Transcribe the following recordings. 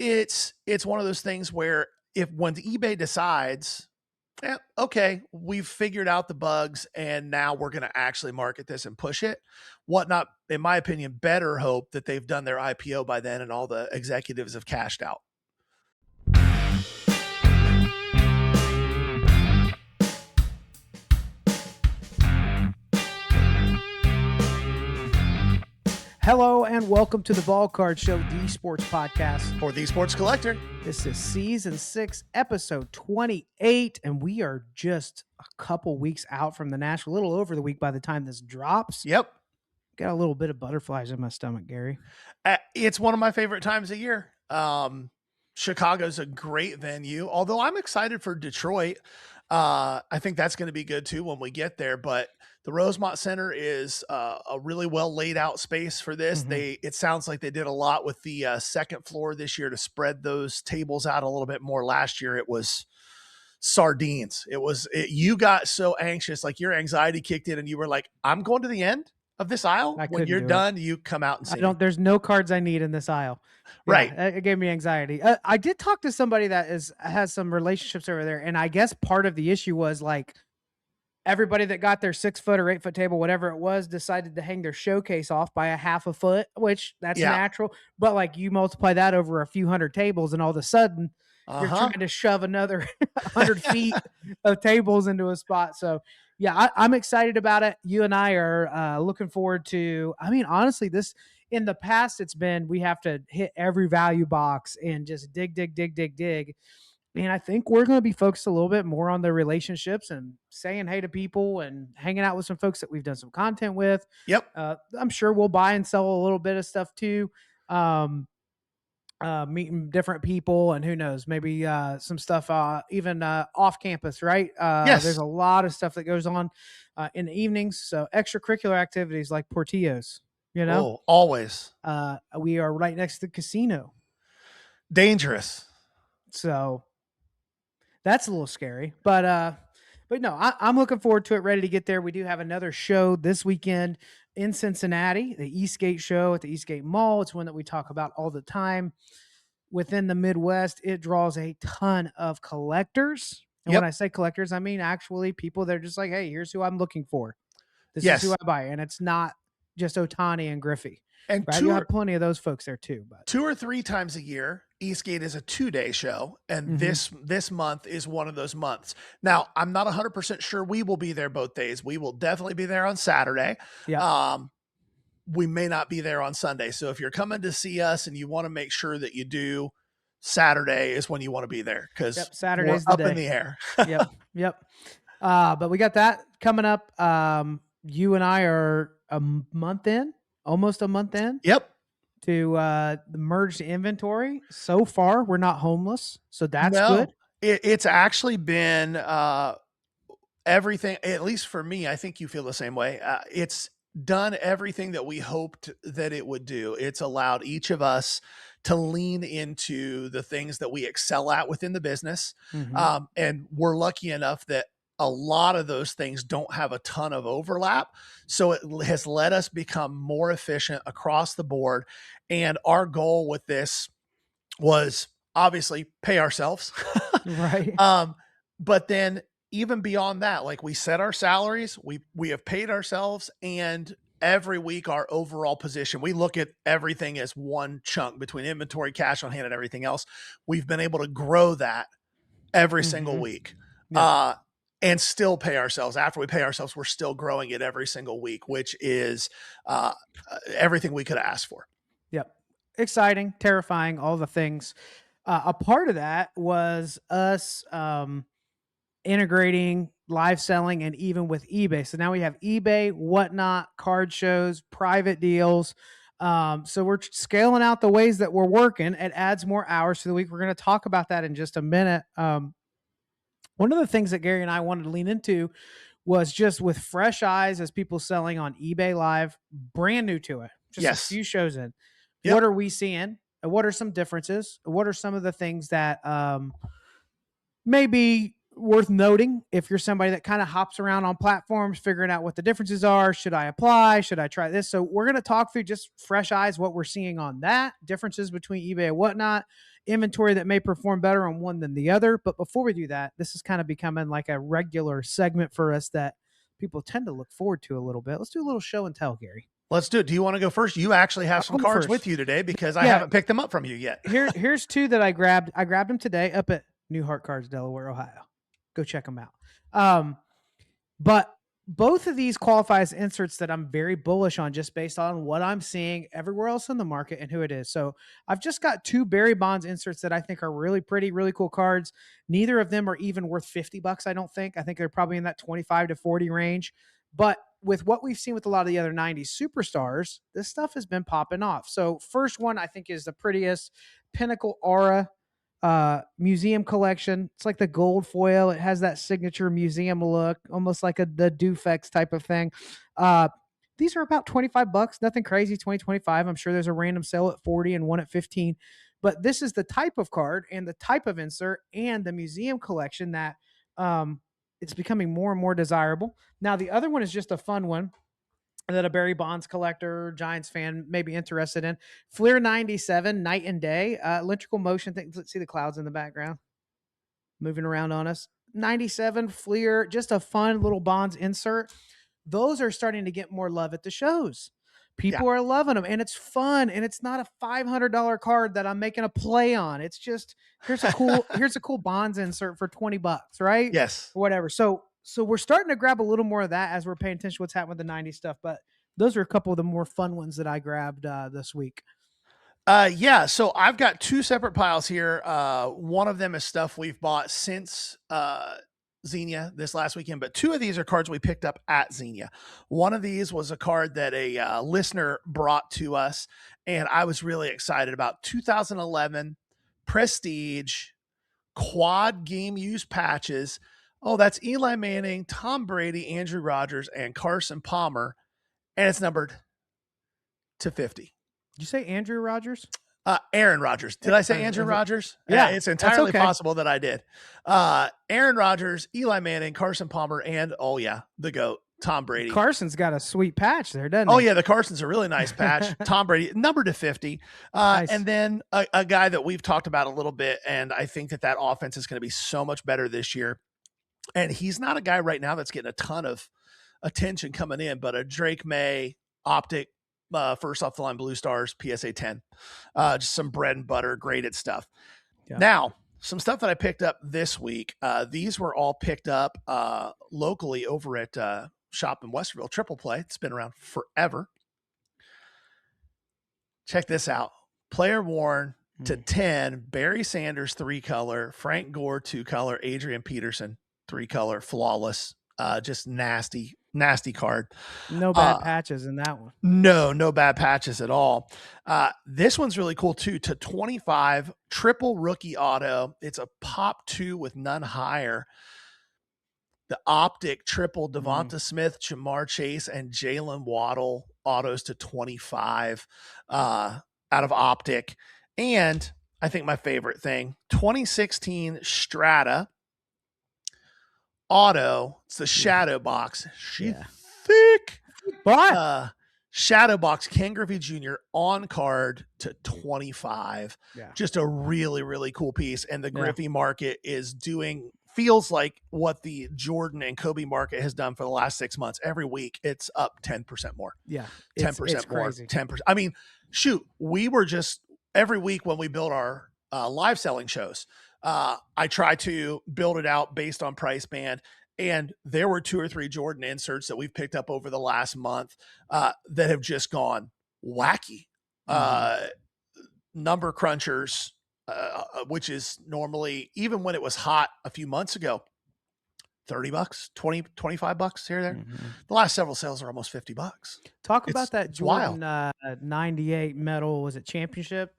it's one of those things where when eBay decides, okay, we've figured out the bugs and now we're going to actually market this and push it. Whatnot, in my opinion, better hope that they've done their IPO by then and all the executives have cashed out. Hello and welcome to the Ballcard Show, the sports podcast For the Sports Collector. This is season 6, episode 28, and we are just a couple weeks out from the National, a little over the week by the time this drops. Yep. Got a little bit of butterflies in my stomach, Gary. It's one of my favorite times of year. Chicago's a great venue, although I'm excited for Detroit. I think that's going to be good too when we get there, but the Rosemont Center is a really well laid out space for this. It sounds like they did a lot with the second floor this year to spread those tables out a little bit more. Last year, it was sardines. You got so anxious, like your anxiety kicked in and you were like, I'm going to the end of this aisle. When you're done, you come out and see. There's no cards I need in this aisle. Right. It gave me anxiety. I did talk to somebody that has some relationships over there. And I guess part of the issue was like, everybody that got their 6 foot or 8 foot table, whatever it was, decided to hang their showcase off by a half a foot, which that's natural. But like you multiply that over a few hundred tables and all of a sudden you're trying to shove another 100 feet of tables into a spot. So yeah, I'm excited about it. You and I are looking forward to, honestly, this in the past, it's been, we have to hit every value box and just dig. And I think we're going to be focused a little bit more on the relationships and saying hey to people and hanging out with some folks that we've done some content with. Yep. I'm sure we'll buy and sell a little bit of stuff too. Meeting different people and who knows, maybe some stuff even off campus, right? Yes. There's a lot of stuff that goes on in the evenings. So extracurricular activities like Portillo's, always. We are right next to the casino. Dangerous. So that's a little scary, but no, I'm looking forward to it. Ready to get there. We do have another show this weekend in Cincinnati, the Eastgate show at the Eastgate Mall. It's one that we talk about all the time. Within the Midwest, it draws a ton of collectors. And when I say collectors, I mean actually people that are just like, hey, here's who I'm looking for. This is who I buy. And it's not just Otani and Griffey. And right? You have plenty of those folks there too. But 2 or 3 times a year, Eastgate is a 2-day show, and this month is one of those months. Now, I'm not 100% sure we will be there both days. We will definitely be there on Saturday. Yeah. We may not be there on Sunday. So if you're coming to see us and you want to make sure that you do, Saturday is when you want to be there because Saturday's we're up in the air. Yep. But we got that coming up. You and I are almost a month in. Yep. To the merged inventory. So far, we're not homeless. So that's good. It's actually been everything, at least for me, I think you feel the same way. It's done everything that we hoped that it would do. It's allowed each of us to lean into the things that we excel at within the business. And we're lucky enough that a lot of those things don't have a ton of overlap. So it has let us become more efficient across the board. And our goal with this was obviously pay ourselves. Right. But then even beyond that, like we set our salaries, we have paid ourselves, and every week our overall position, we look at everything as one chunk between inventory, cash on hand, and everything else. We've been able to grow that every single week. Yeah. And still pay ourselves. After we pay ourselves, we're still growing it every single week, which is everything we could ask for. Yep. Exciting, terrifying, all the things. A part of that was us integrating live selling and even with eBay. So now we have eBay, Whatnot, card shows, private deals. So we're scaling out the ways that we're working. It adds more hours to the week. We're going to talk about that in just a minute. One of the things that Gary and I wanted to lean into was just with fresh eyes as people selling on eBay Live, brand new to it, just a few shows in. Yep. What are we seeing? What are some differences? What are some of the things that maybe worth noting, if you're somebody that kind of hops around on platforms, figuring out what the differences are, should I apply? Should I try this? So we're going to talk through just fresh eyes, what we're seeing on that, differences between eBay and whatnot, inventory that may perform better on one than the other. But before we do that, this is kind of becoming like a regular segment for us that people tend to look forward to a little bit. Let's do a little show and tell, Gary. Let's do it. Do you want to go first? You actually have some I'll go cards first. with you today because I haven't picked them up from you yet. Here's two that I grabbed. I grabbed them today up at New Heart Cards, Delaware, Ohio. Go check them out. But both of these qualify as inserts that I'm very bullish on, just based on what I'm seeing everywhere else in the market and who it is. So I've just got two Barry Bonds inserts that I think are really pretty, really cool cards. Neither of them are even worth $50. I don't think. I think they're probably in that 25 to 40 range. But with what we've seen with a lot of the other 90s superstars, this stuff has been popping off. So first one I think is the prettiest, Pinnacle Aura museum collection. It's like the gold foil. It has that signature museum look, almost like the Dufex type of thing. These are about $25, nothing crazy, 25. I'm sure there's a random sale at 40 and one at 15. But this is the type of card and the type of insert and the museum collection that it's becoming more and more desirable. Now, the other one is just a fun one that a Barry Bonds collector, Giants fan may be interested in. Fleer 97, Night and Day, electrical motion thing. Let's see the clouds in the background moving around on us. 97 Fleer, just a fun little Bonds insert. Those are starting to get more love at the shows. People are loving them, and it's fun, and it's not a $500 card that I'm making a play on. It's just here's a cool Bonds insert for $20, right? Yes. Or whatever. So we're starting to grab a little more of that as we're paying attention to what's happening with the 90s stuff. But those are a couple of the more fun ones that I grabbed this week. Yeah. So I've got two separate piles here. One of them is stuff we've bought since Xenia this last weekend, but two of these are cards we picked up at Xenia. One of these was a card that a listener brought to us, and I was really excited about. 2011 Prestige quad game use patches. Oh, that's Eli Manning, Tom Brady, Andrew Rogers, and Carson Palmer, and it's numbered to 50. Did you say Andrew Rogers? Aaron Rodgers. Did I say Andrew Rogers? Yeah, it's entirely possible that I did. Aaron Rodgers, Eli Manning, Carson Palmer, and the GOAT, Tom Brady. Carson's got a sweet patch there, doesn't he? Oh yeah, the Carson's a really nice patch. Tom Brady, numbered to 50. Nice. And then a guy that we've talked about a little bit, and I think that offense is going to be so much better this year. And he's not a guy right now that's getting a ton of attention coming in, but a Drake May optic, first off the line Blue Stars PSA 10, just some bread and butter graded stuff. Yeah. Now, some stuff that I picked up this week. These were all picked up locally over at shop in Westerville, Triple Play. It's been around forever. Check this out. Player worn to 10, Barry Sanders 3-color, Frank Gore 2-color, Adrian Peterson 3-color, flawless. Just nasty card. No bad patches in that one. No bad patches at all. This one's really cool too. To 25, triple rookie auto. It's a pop 2 with none higher. The optic triple Devonta Smith, Jamar Chase, and Jalen Waddle autos to 25 out of optic. And I think my favorite thing, 2016 Strata auto. It's the shadow box. She's thick. But shadow box Ken Griffey Jr. on card to 25. Just a really, really cool piece. And the Griffey market feels like what the Jordan and Kobe market has done for the last 6 months. Every week it's up 10% more. 10% more. Crazy. 10%. I mean, shoot, we were just every week when we build our live selling shows, I try to build it out based on price band. And there were 2 or 3 Jordan inserts that we've picked up over the last month that have just gone wacky. Number crunchers, which is normally, even when it was hot a few months ago, $30, $20, $25 here or there. The last several sales are almost $50. Talk about that Jordan 98 metal, was it championship?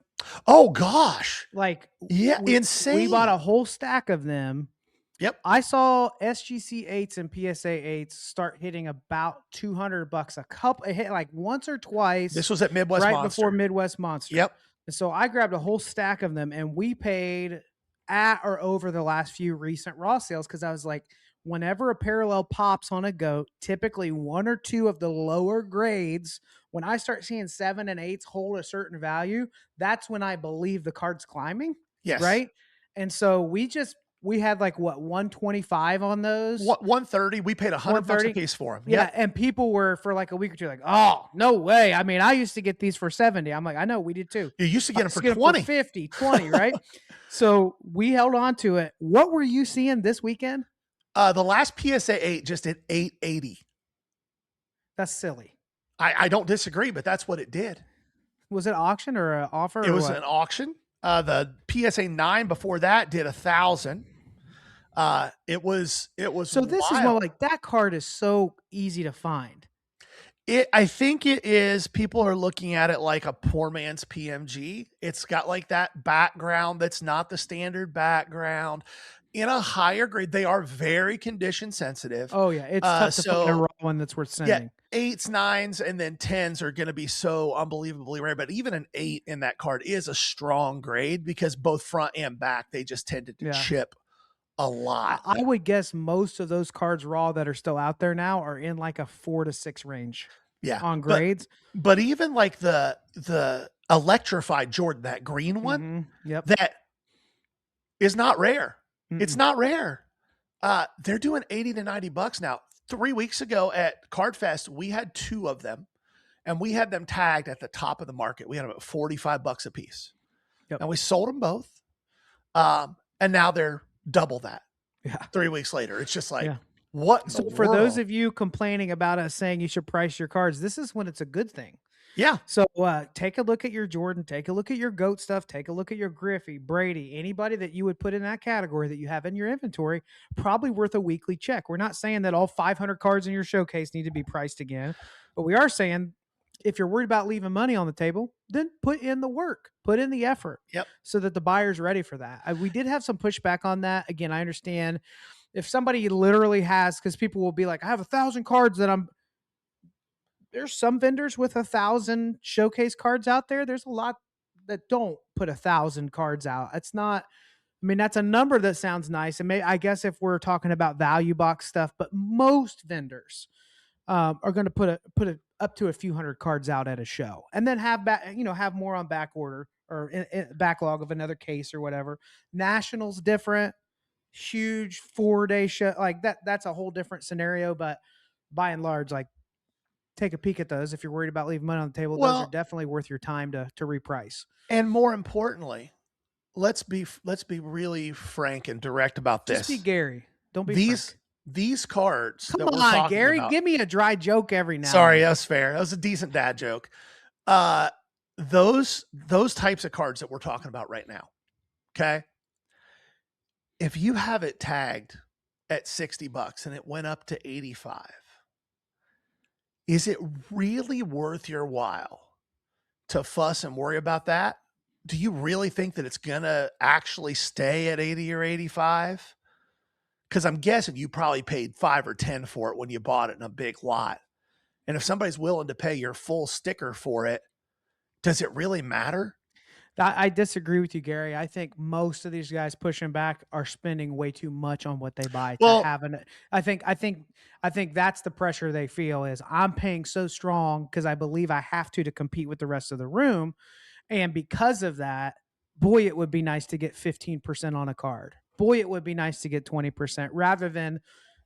Oh gosh. Insane. We bought a whole stack of them. Yep. I saw SGC 8s and PSA 8s start hitting about $200 a couple. It hit like once or twice. This was at Midwest right Monster. Before Midwest Monster. Yep. And so I grabbed a whole stack of them, and we paid at or over the last few recent raw sales because I was like, whenever a parallel pops on a goat, typically one or two of the lower grades, when I start seeing 7 and 8s hold a certain value, that's when I believe the card's climbing, Yes. right? And so we had like what 125 on those, 130. We paid $100 a 130. piece for them. Yeah, Yep. and people were for like a week or two like, oh, no way. I mean, I used to get these for 70. I'm like, I know we did too. You used to I get them used for to get them for 20. 50, 20, right? So we held on to it. What were you seeing this weekend? The last PSA 8 just did 880. That's silly. I don't disagree, but that's what it did. Was it auction or an offer It or was what? an auction. The PSA 9 before that did 1,000. It was So this is one wild. like that card is so easy to find. I think it is. People are looking at it like a poor man's PMG. It's got like that background that's not the standard background. In a higher grade, they are very condition sensitive. Oh yeah, it's tough to find a So raw one that's worth yeah, sending. 8s, 9s, and then 10s are going to be so unbelievably rare. But even an 8 in that card is a strong grade because both front and back, they just tended to Yeah. chip a lot. I would guess most of those cards raw that are still out there now are in like a 4 to 6 range Yeah. on grades. But even like the electrified Jordan, that green one, Yep. that is not rare. It's Mm-mm. not rare. They're doing 80 to $90 now. 3 weeks ago at Card Fest, we had 2 of them and we had them tagged at the top of the market. We had them at $45 a piece. Yep. And we sold them both. And now they're double that. Yeah. 3 weeks later. It's just like, Yeah. what in So the for world? those of you complaining about us saying you should price your cards, this is when it's a good thing. Yeah. So take a look at your Jordan, take a look at your GOAT stuff, take a look at your Griffey, Brady, anybody that you would put in that category that you have in your inventory, probably worth a weekly check. We're not saying that all 500 cards in your showcase need to be priced again, but we are saying if you're worried about leaving money on the table, then put in the work, put in the effort Yep. so that the buyer's ready for that. We did have some pushback on that. Again, I understand if somebody literally has, because people will be like, I have 1,000 cards that there's some vendors with 1,000 showcase cards out there. There's a lot that don't put 1,000 cards out. It's not, I mean, that's a number that sounds nice. And I guess if we're talking about value box stuff, but most vendors are going to put up to a few hundred cards out at a show and then have more on back order or in backlog of another case or whatever. Nationals different, huge 4-day show like that. That's a whole different scenario, but by and large, like, take a peek at those if you're worried about leaving money on the table. Those are definitely worth your time to reprice. And more importantly, let's be really frank and direct about this. Just be Gary. Don't be these cards. Come on, Gary. Give me a dry joke every now. Sorry, that's fair. That was a decent dad joke. Those types of cards that we're talking about right now. Okay. If you have it tagged at $60 and it went up to 85, is it really worth your while to fuss and worry about that? Do you really think that it's going to actually stay at 80 or 85? Because I'm guessing you probably paid 5 or 10 for it when you bought it in a big lot. And if somebody's willing to pay your full sticker for it, does it really matter? I disagree with you, Gary. I think most of these guys pushing back are spending way too much on what they buy to have it. I think that's the pressure they feel is I'm paying so strong because I believe I have to compete with the rest of the room. And because of that, boy, it would be nice to get 15% on a card. Boy, it would be nice to get 20% rather than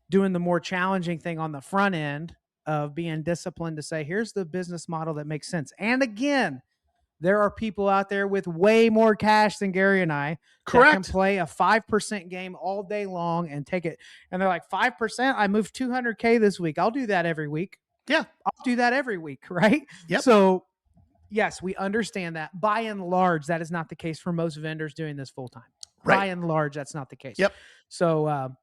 doing the more challenging thing on the front end of being disciplined to say, here's the business model that makes sense. And again, there are people out there with way more cash than Gary and I that can play a 5% game all day long and take it. And they're like, 5%? I moved 200K this week. I'll do that every week. Yeah. I'll do that every week, right? Yep. So, yes, we understand that. By and large, that is not the case for most vendors doing this full time. Right. By and large, that's not the case. Yep. So,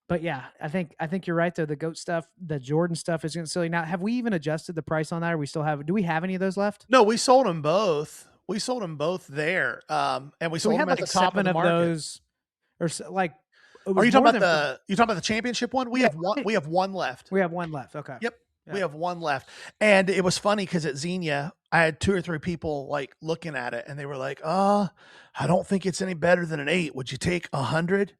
but yeah, I think you're right though. The GOAT stuff, the Jordan stuff is getting silly. Now, have we even adjusted the price on that? Or do we have any of those left? No, we sold them both. We sold them both there. And we sold them at the top of the market. Those, or like, are you talking about the championship one? We have one left. We have one left. Okay. Yep. We Yeah. have one left. And it was funny because at Xenia, I had 2 or 3 people like looking at it and they were like, I don't think it's any better than an 8. Would you take 100?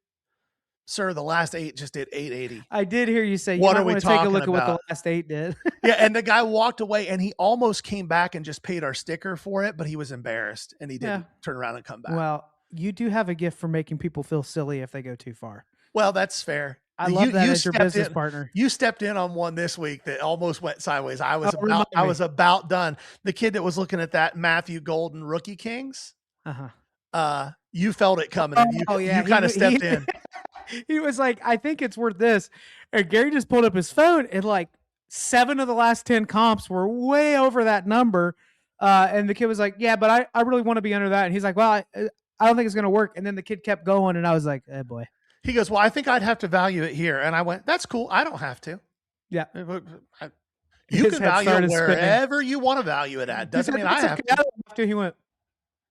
Sir, the last 8 just did 880. I did hear you say you What are might we want to take a talking look at what the about? last 8 did. Yeah, and the guy walked away and he almost came back and just paid our sticker for it, but he was embarrassed and he Yeah. didn't turn around and come back. Well, you do have a gift for making people feel silly if they go too far. Well, that's fair. I You love that you as your stepped business in partner. you stepped in on one this week that almost went sideways. Oh, remind I me. was about done. The kid that was looking at that Matthew Golden Rookie Kings, Uh-huh. you felt it coming and Oh yeah, you kind of stepped in. he was like, I think it's worth this. And Gary just pulled up his phone and like 7 of the last 10 comps were way over that number. And the kid was like, yeah, but I really want to be under that. And he's like, well, I don't think it's going to work. And then the kid kept going. And I was like, oh boy. He goes, "Well, I think I'd have to value it here." And I went, "That's cool. I don't have to. Yeah. You His can head value it started spinning. wherever you want to value it at. He Doesn't said, mean I that's have okay. I don't have to. He went,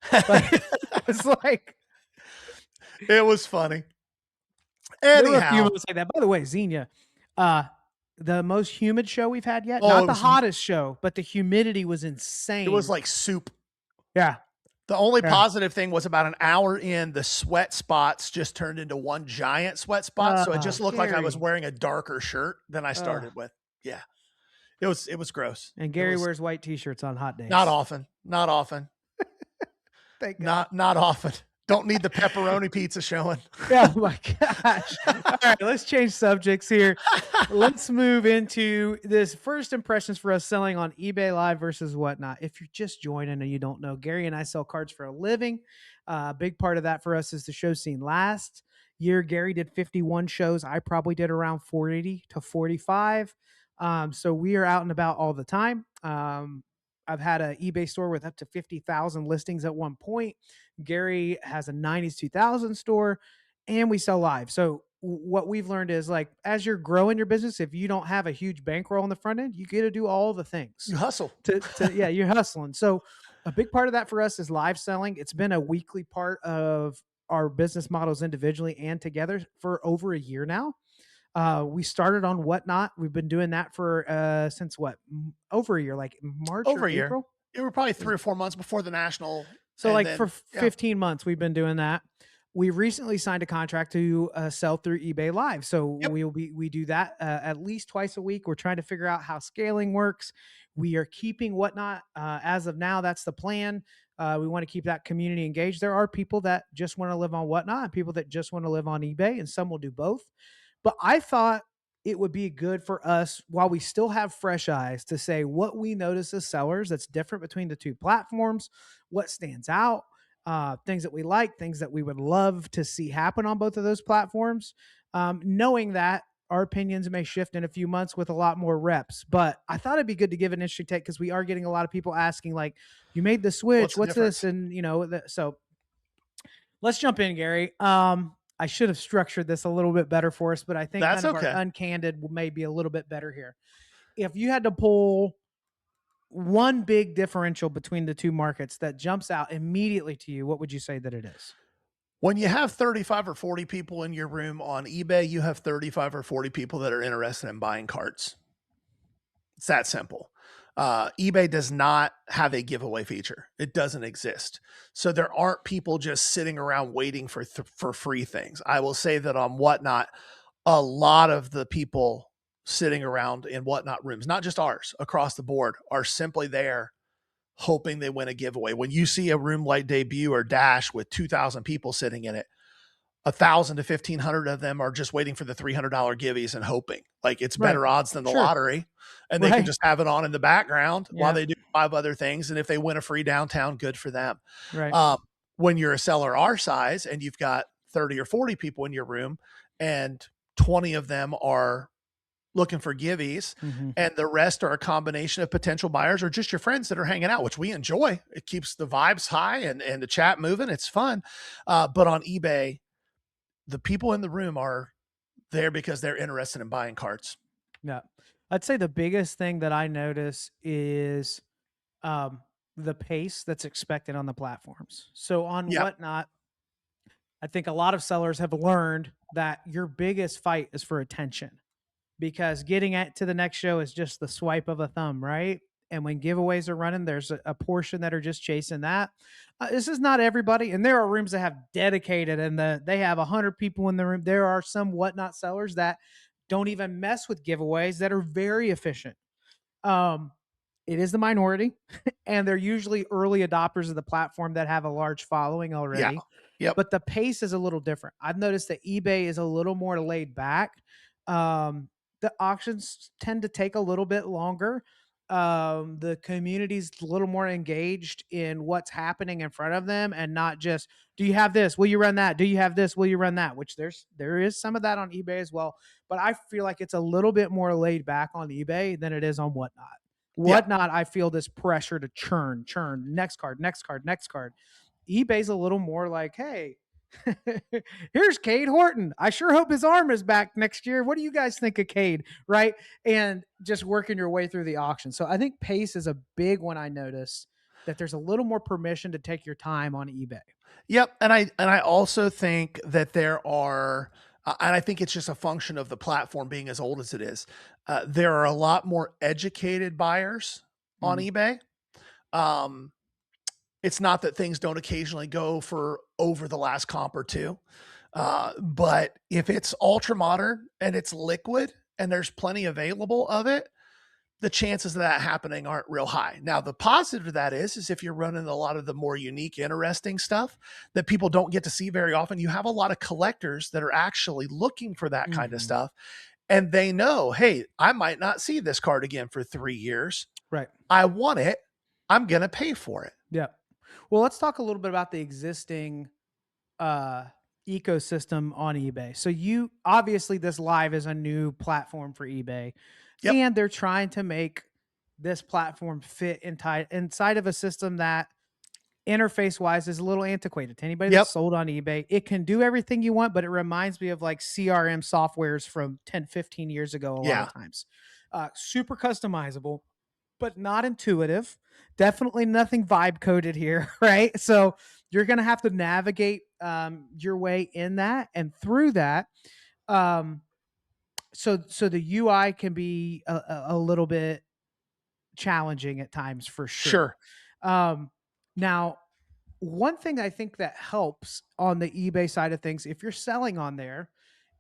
to." it's like, It was funny. there were a few Anyhow, moments like that. By the way, Xenia, the most humid show we've had yet, oh, not the hottest show, but the humidity was insane. it was like soup. Yeah. The only Yeah. positive thing was about an hour in, the sweat spots just turned into one giant sweat spot. So it just looked like I was Gary. wearing a darker shirt than I started with. Yeah. It was gross. And Gary wears white t-shirts on hot days. Not often. Not often. Thank God. Not often. Don't need the pepperoni pizza showing. Oh my gosh. All right, let's change subjects here. Let's move into this first impressions for us selling on eBay Live versus Whatnot. If you're just joining and you don't know, Gary and I sell cards for a living. A big part of that for us is the show scene. Last year, Gary did 51 shows. I probably did around 40 to 45. So we are out and about all the time. I've had an eBay store with up to 50,000 listings at one point. Gary has a 90s 2000 store, and we sell live. So what we've learned is like, as you're growing your business, if you don't have a huge bankroll on the front end, you get to do all the things. You hustle. Yeah, you're hustling. So a big part of that for us is live selling. It's been a weekly part of our business models individually and together for over a year now. We started on Whatnot. We've been doing that for since what? Over a year, like March Over or a year. April. It were probably 3 or 4 months before the national. So like then, for 15 months, we've been doing that. We recently signed a contract to sell through eBay Live. So Yep. we do that at least twice a week. We're trying to figure out how scaling works. We are keeping Whatnot as of now. That's the plan. We want to keep that community engaged. There are people that just want to live on Whatnot and people that just want to live on eBay, and some will do both. But I thought it would be good for us, while we still have fresh eyes, to say what we notice as sellers that's different between the two platforms, what stands out, things that we like, things that we would love to see happen on both of those platforms, knowing that our opinions may shift in a few months with a lot more reps. But I thought it'd be good to give an interesting take because we are getting a lot of people asking, like, you made the switch. What's this? And, so let's jump in, Gary. I should have structured this a little bit better for us, but I think That's kind of okay. our uncandid may be a little bit better here. If you had to pull one big differential between the two markets that jumps out immediately to you, what would you say that it is? When you have 35 or 40 people in your room on eBay, you have 35 or 40 people that are interested in buying cards. It's that simple. eBay does not have a giveaway feature. It doesn't exist. So there aren't people just sitting around waiting for free things. I will say that on Whatnot, a lot of the people sitting around in Whatnot rooms, not just ours, across the board, are simply there hoping they win a giveaway. When you see a room like Debut or Dash with 2,000 people sitting in it, 1,000 to 1,500 of them are just waiting for the $300 giveies and hoping. Like, it's better odds than the lottery, and they can just have it on in the background while they do 5 other things. And if they win a free downtown, good for them. Right. When you're a seller our size and you've got 30 or 40 people in your room and 20 of them are looking for giveies, and the rest are a combination of potential buyers or just your friends that are hanging out, which we enjoy. It keeps the vibes high and the chat moving. It's fun. But on eBay, the people in the room are there because they're interested in buying cards. Yeah. I'd say the biggest thing that I notice is the pace that's expected on the platforms. So on Whatnot, I think a lot of sellers have learned that your biggest fight is for attention. because to the next show is just the swipe of a thumb, right? And when giveaways are running, there's a portion that are just chasing that. This is not everybody, and there are rooms that have dedicated, and they have 100 people in the room. There are some whatnot sellers that don't even mess with giveaways that are very efficient. Um, it is the minority, and they're usually early adopters of the platform that have a large following Yeah. already. Yep. But the pace is a little different. I've noticed that eBay is a little more laid back. The auctions tend to take a little bit longer. The community's a little more engaged in what's happening in front of them, and not just, do you have this? Will you run that? Do you have this? Will you run that? Which there is some of that on eBay as well. But I feel like it's a little bit more laid back on eBay than it is on Whatnot. Yeah. Whatnot, I feel this pressure to churn, next card, next card, next card. eBay's a little more like, hey, here's Cade Horton. I sure hope his arm is back next year. What do you guys think of Cade? Right. And just working your way through the auction. So I think pace is a big one. I notice that there's a little more permission to take your time on eBay. Yep. And I also think that there are, and I think it's just a function of the platform being as old as it is. There are a lot more educated buyers on Mhm. eBay. It's not that things don't occasionally go for over the last comp or two. But if it's ultra modern and it's liquid and there's plenty available of it, the chances of that happening aren't real high. Now, the positive of that is if you're running a lot of the more unique, interesting stuff that people don't get to see very often, you have a lot of collectors that are actually looking for that kind of Mhm. stuff. And they know, hey, I might not see this card again for 3 years. Right. I want it. I'm going to pay for it. Yeah. Well, let's talk a little bit about the existing uh ecosystem on eBay. So you obviously, this live is a new platform for eBay, Yep. and they're trying to make this platform fit inside of a system that interface wise is a little antiquated. To anybody that's Yep. sold on eBay, it can do everything you want, but it reminds me of like CRM softwares from 10, 15 years ago a lot Yeah. of times. Super customizable, but not intuitive. Definitely nothing vibe coded here, right? So you're going to have to navigate your way in that and through that. Um, so the UI can be a little bit challenging at times for sure. Sure. Now, one thing I think that helps on the eBay side of things, if you're selling on there,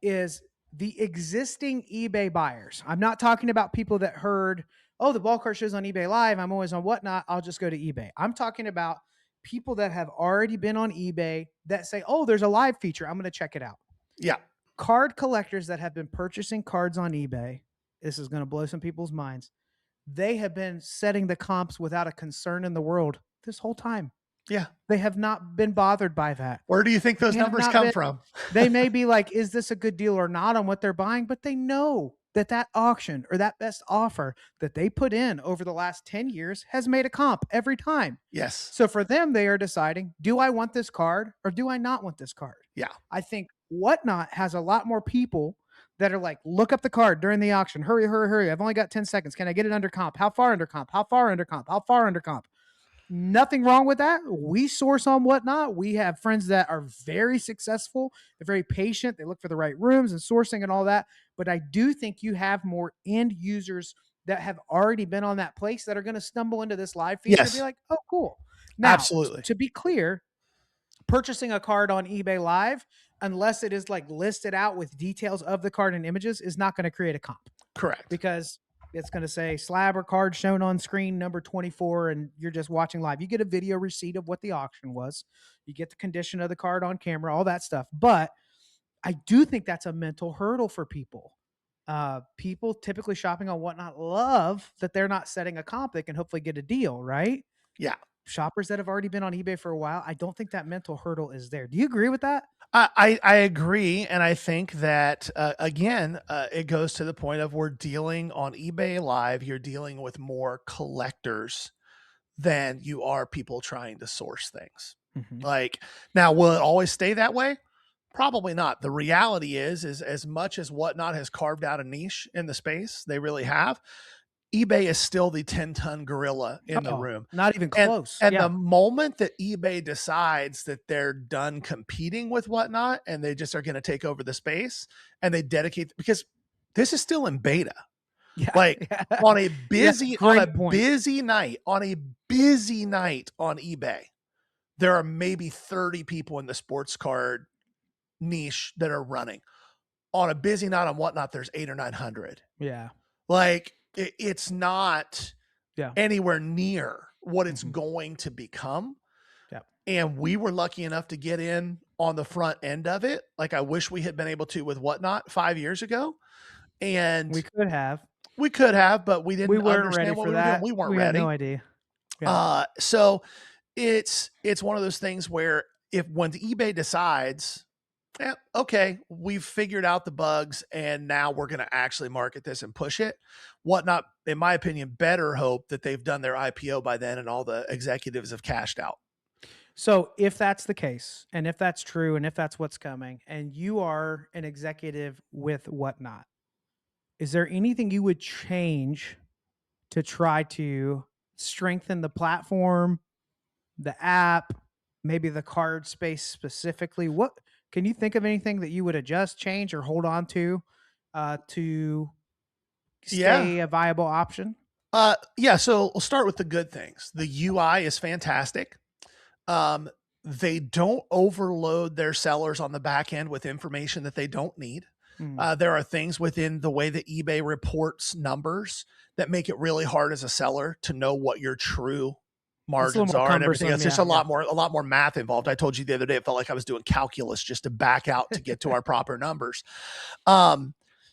is the existing eBay buyers. I'm not talking about people that heard, oh, the Ballcard show's on eBay Live, I'm always on Whatnot, I'll just go to eBay. I'm talking about people that have already been on eBay that say, oh, there's a live feature, I'm going to check it out. Yeah. Card collectors that have been purchasing cards on eBay, this is going to blow some people's minds. They have been setting the comps without a concern in the world this whole time. Yeah. They have not been bothered by that. Where do you think those They have numbers not come been, from? they may be like, is this a good deal or not on what they're buying? But they know that that auction or that best offer that they put in over the last 10 years has made a comp every time. Yes. So for them, they are deciding, do I want this card or do I not want this card? Yeah. I think Whatnot has a lot more people that are like, look up the card during the auction. Hurry, hurry, hurry. I've only got 10 seconds. Can I get it under comp? How far under comp? How far under comp? How far under comp? Nothing wrong with that. We source on Whatnot. We have friends that are very successful. They're very patient. They look for the right rooms and sourcing and all that. But I do think you have more end users that have already been on that place that are going to stumble into this live feature and be Yes. like, oh, cool. Now, Absolutely. to be clear, purchasing a card on eBay Live, unless it is like listed out with details of the card and images, is not going to create a comp Correct. because it's going to say slab or card shown on screen number 24, and you're just watching live. You get a video receipt of what the auction was. You get the condition of the card on camera, all that stuff. But I do think that's a mental hurdle for people. People typically shopping on Whatnot love that they're not setting a comp. They can hopefully get a deal, right? Yeah. Shoppers that have already been on eBay for a while, I don't think that mental hurdle is there. Do you agree with that? I agree, and I think that again, it goes to the point of we're dealing on eBay Live. You're dealing with more collectors than you are people trying to source things. Mm-hmm. Like now, will it always stay that way? Probably not. The reality is as much as Whatnot has carved out a niche in the space, they really have. eBay is still the 10-ton gorilla in the Oh, room. not even And close. and Yeah. the moment that eBay decides that they're done competing with Whatnot and they just are going to take over the space and they dedicate, because this is still in beta. Yeah. Like Yeah. on a Yeah. busy Great point. night on eBay, there are maybe 30 people in the sports card niche that are running. On a busy night on Whatnot, there's 8 or 900. Yeah. Like it's not Yeah. anywhere near what it's Mhm. going to become. Yeah. And we were lucky enough to get in on the front end of it. Like I wish we had been able to with Whatnot 5 years ago. And We could have. we could have, but we We didn't weren't ready understand what for we were doing. that. We weren't We had no ready. idea. Yeah. So it's one of those things where if when eBay decides, okay, we've figured out the bugs and now we're going to actually market this and push it. Whatnot, in my opinion, better hope that they've done their IPO by then and all the executives have cashed out. So if that's the case, and if that's true, and if that's what's coming, and you are an executive with Whatnot, is there anything you would change to try to strengthen the platform, the app, maybe the card space specifically? What can you think of anything that you would adjust, change, or hold on to Yeah. stay a viable option? Yeah. So we'll start with the good things. The UI is fantastic. They don't overload their sellers on the back end with information that they don't need. Mm. There are things within the way that eBay reports numbers that make it really hard as a seller to know what your true It's a little margins more are and everything cumbersome. else. There's Yeah. a Yeah. lot more math involved. I told you the other day, it felt like I was doing calculus just to back out to get to our proper numbers.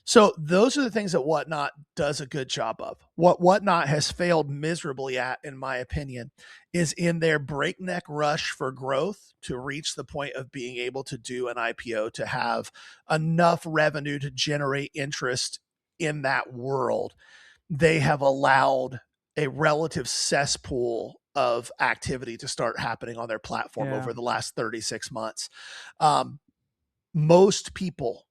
So those are the things that Whatnot does a good job of. What Whatnot has failed miserably at, in my opinion, is in their breakneck rush for growth to reach the point of being able to do an IPO, to have enough revenue to generate interest in that world. They have allowed a relative cesspool of activity to start happening on their platform Yeah. over the last 36 months. Most people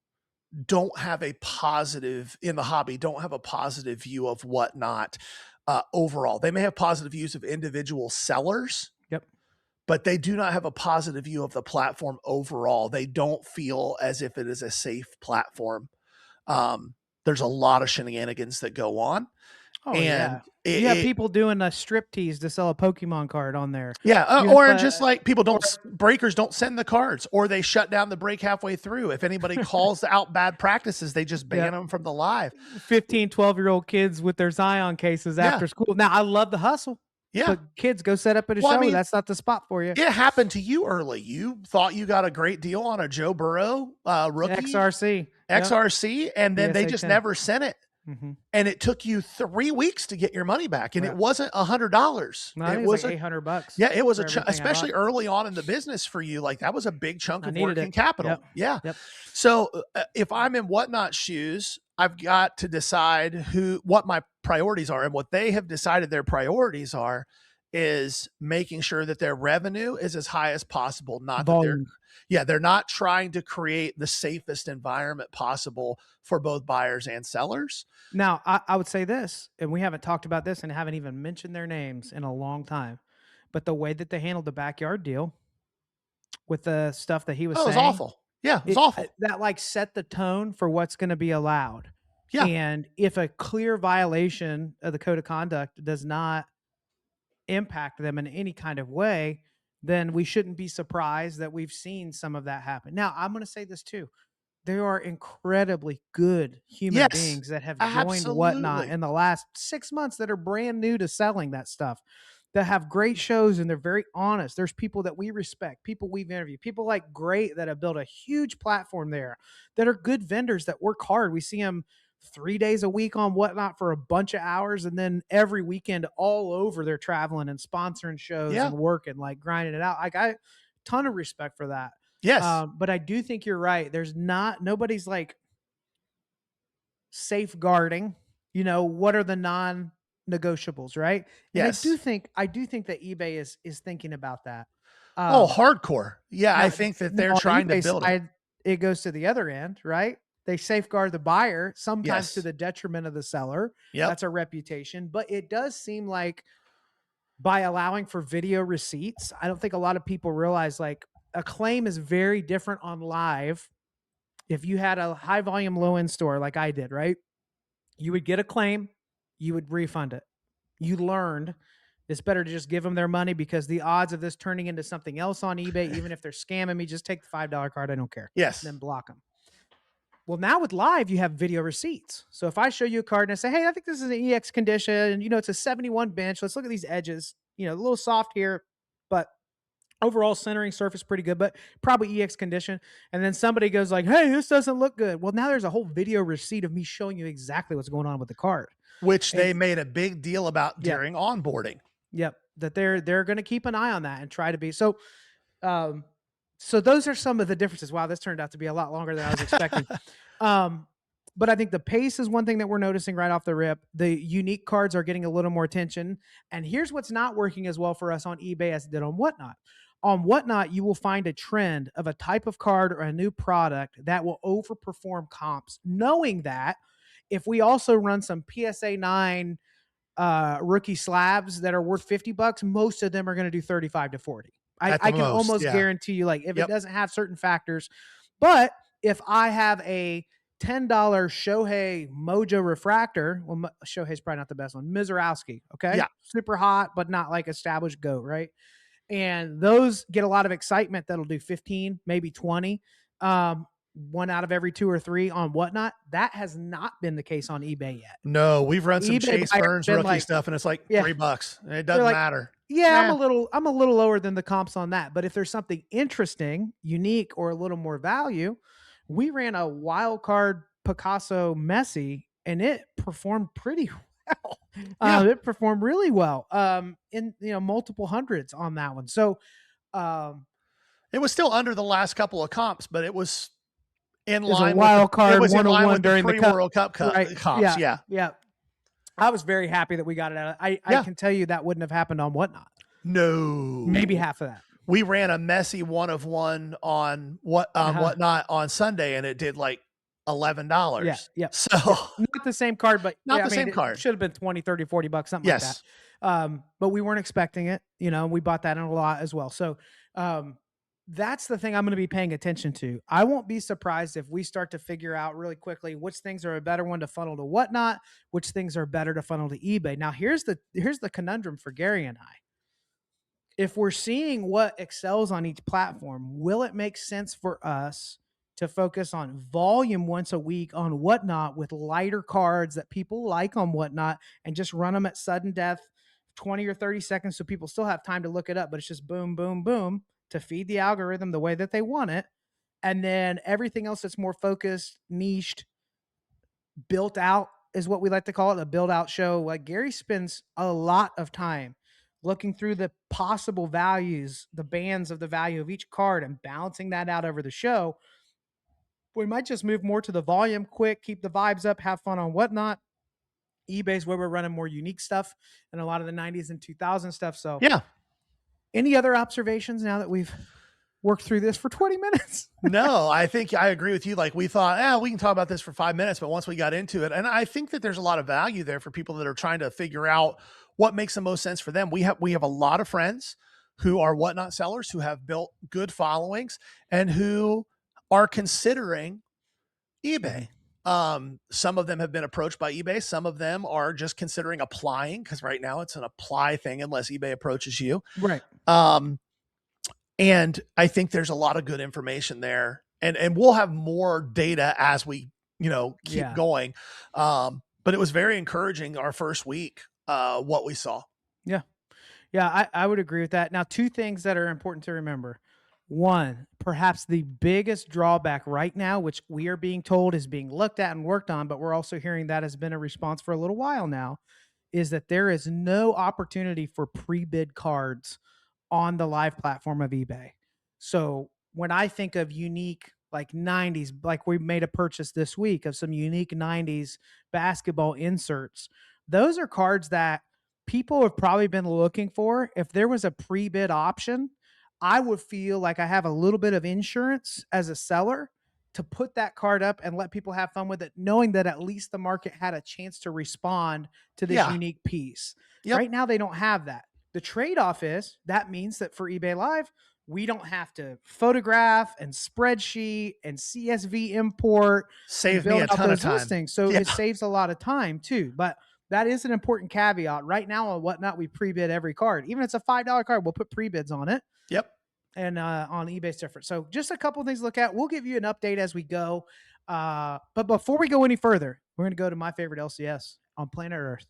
don't have a positive in the hobby, don't have a positive view of Whatnot overall. They may have positive views of individual sellers, Yep. but they do not have a positive view of the platform overall. They don't feel as if it is a safe platform. There's a lot of shenanigans that go on. Oh yeah. And You have people doing a strip tease to sell a Pokemon card on there. yeah, You have, or just like people or breakers don't send the cards, or they shut down the break halfway through. If anybody calls out bad practices, they just yeah, ban them from the live. 15, 12-year-old kids with their Zion cases Yeah, after school. Now, I love the hustle, yeah. but kids, go set up at a Well, I show. mean, That's not the spot for you. it happened to you early. You thought you got a great deal on a Joe Burrow rookie XRC. Yep. XRC, and then they PSA just 10. never sent it. Mhm. And it took you 3 weeks to get your money back, and Yeah. it wasn't $100. No, I think It it was was like a $800 yeah, it was for a everything I especially bought. early on in the business for you. Like that was a big chunk I of needed working it. capital. Yep. Yeah. Yep. So if I'm in Whatnot shoes, I've got to decide what my priorities are, and what they have decided their priorities are is making sure that their revenue is as high as possible. Not that Volume. they're not trying to create the safest environment possible for both buyers and sellers. Now, I would say this, and we haven't talked about this and haven't even mentioned their names in a long time, but the way that they handled the backyard deal with the stuff that he was Oh, it was saying, awful. Yeah, it was awful. that like set the tone for what's going to be allowed. Yeah. And if a clear violation of the code of conduct does not impact them in any kind of way, then we shouldn't be surprised that we've seen some of that happen. Now, I'm going to say this too. There are incredibly good human Yes, beings that have joined Whatnot absolutely. in the last 6 months that are brand new to selling that stuff, that have great shows, and they're very honest. There's people that we respect, people we've interviewed, people like Great that have built a huge platform there, that are good vendors that work hard. We see them 3 days a week on Whatnot for a bunch of hours, and then every weekend all over they're traveling and sponsoring shows Yeah. and working, like grinding it out. Like, I ton of respect for that. Yes. But I do think you're right. Nobody's like safeguarding, what are the non-negotiables, right? And Yes. I do think that eBay is thinking about that. Oh, Um, hardcore. Yeah, I now, think that now they're on the trying to eBay build it. side, it goes to the other end, right? They safeguard the buyer, sometimes to Yes. the detriment of the seller. Yep. That's a reputation. But it does seem like by allowing for video receipts, I don't think a lot of people realize like a claim is very different on live if you had a high volume, low end store like I did, right? You would get a claim, you would refund it. You learned it's better to just give them their money because the odds of this turning into something else on eBay, even if they're scamming me, just take the $5 card. I don't care. Then Yes. block them. Well, now with live, you have video receipts. So if I show you a card and I say, hey, I think this is an EX condition, it's a 71 bench. Let's look at these edges, a little soft here, but overall centering surface pretty good, but probably EX condition. And then somebody goes like, hey, this doesn't look good. Well, now there's a whole video receipt of me showing you exactly what's going on with the card. Which And they made a big deal about yeah, during onboarding. yep, that they're going to keep an eye on that and try to be so. Um, so those are some of the differences. Wow, this turned out to be a lot longer than I was expecting. But I think the pace is one thing that we're noticing right off the rip. The unique cards are getting a little more attention. And here's what's not working as well for us on eBay as it did on Whatnot. On Whatnot, you will find a trend of a type of card or a new product that will overperform comps, knowing that if we also run some PSA 9 rookie slabs that are worth $50, most of them are going to do 35 to 40. At I the can most, almost yeah. guarantee you, like, if it Yep. doesn't have certain factors, but if I have a $10 Shohei Mojo refractor, well, Shohei's probably not the best one, Mizorowski, okay? Yeah. Super hot, but not like established GOAT, right? And those get a lot of excitement that'll do 15, maybe 20. One out of every two or three on Whatnot. That has not been the case on eBay yet. No, we've run some eBay Chase buyers Burns been rookie like, stuff, and it's like yeah, $3. It they're doesn't like, matter. yeah, Nah. I'm a little lower than the comps on that. But if there's something interesting, unique, or a little more value, we ran a wild card Picasso Messi, and it performed pretty well. Yeah. It performed really well. In multiple hundreds on that one. So It was still under the last couple of comps, but it was in is a line with wild card it was in line 101 with the during the cup, pre-World Cup right? comps. Yeah. Yeah. I was very happy that we got it out. I Yeah. can tell you that wouldn't have happened on Whatnot. No. Maybe half of that. We ran a messy 1 of 1 on Whatnot on Sunday, and it did like $11. Yeah. Yeah. So Not the same card, but not yeah, the same card. Should have been 20, 30, $40, something like Yes. that. But we weren't expecting it. We bought that in a lot as well. So that's the thing I'm going to be paying attention to. I won't be surprised if we start to figure out really quickly which things are a better one to funnel to Whatnot, which things are better to funnel to eBay. Now, here's the conundrum for Gary and I. If we're seeing what excels on each platform, will it make sense for us to focus on volume once a week on Whatnot with lighter cards that people like on Whatnot and just run them at sudden death, 20 or 30 seconds, so people still have time to look it up, but it's just boom, boom, boom to feed the algorithm the way that they want it. And then everything else that's more focused, niched, built out is what we like to call it, a build out show. Like Gary spends a lot of time looking through the possible values, the bands of the value of each card and balancing that out over the show. We might just move more to the volume quick, keep the vibes up, have fun on Whatnot. eBay's where we're running more unique stuff and a lot of the 90s and 2000 stuff. So Yeah. any other observations now that we've worked through this for 20 minutes? No, I think I agree with you. Like we thought, we can talk about this for 5 minutes, but once we got into it, and I think that there's a lot of value there for people that are trying to figure out what makes the most sense for them. We have a lot of friends who are Whatnot sellers who have built good followings and who are considering eBay. Some of them have been approached by eBay. Some of them are just considering applying because right now it's an apply thing unless eBay approaches you. Right. And I think there's a lot of good information there, and we'll have more data as we, keep going. But it was very encouraging our first week, what we saw. Yeah. Yeah. I would agree with that. Now, two things that are important to remember. One, perhaps the biggest drawback right now, which we are being told is being looked at and worked on, but we're also hearing that has been a response for a little while now, is that there is no opportunity for pre-bid cards on the live platform of eBay. So when I think of unique, like 90s, like we made a purchase this week of some unique 90s basketball inserts, those are cards that people have probably been looking for. If there was a pre-bid option, I would feel like I have a little bit of insurance as a seller to put that card up and let people have fun with it, knowing that at least the market had a chance to respond to this unique piece. Yep. Right now, they don't have that. The trade-off is that means that for eBay Live, we don't have to photograph and spreadsheet and CSV import and Saved me build a out ton of those time. listings. So Yeah. it saves a lot of time too. But that is an important caveat. Right now on Whatnot, we pre-bid every card. Even if it's a $5 card, we'll put pre-bids on it. Yep. And on eBay it's different. So just a couple things to look at. We'll give you an update as we go. But before we go any further, we're going to go to my favorite LCS on planet Earth.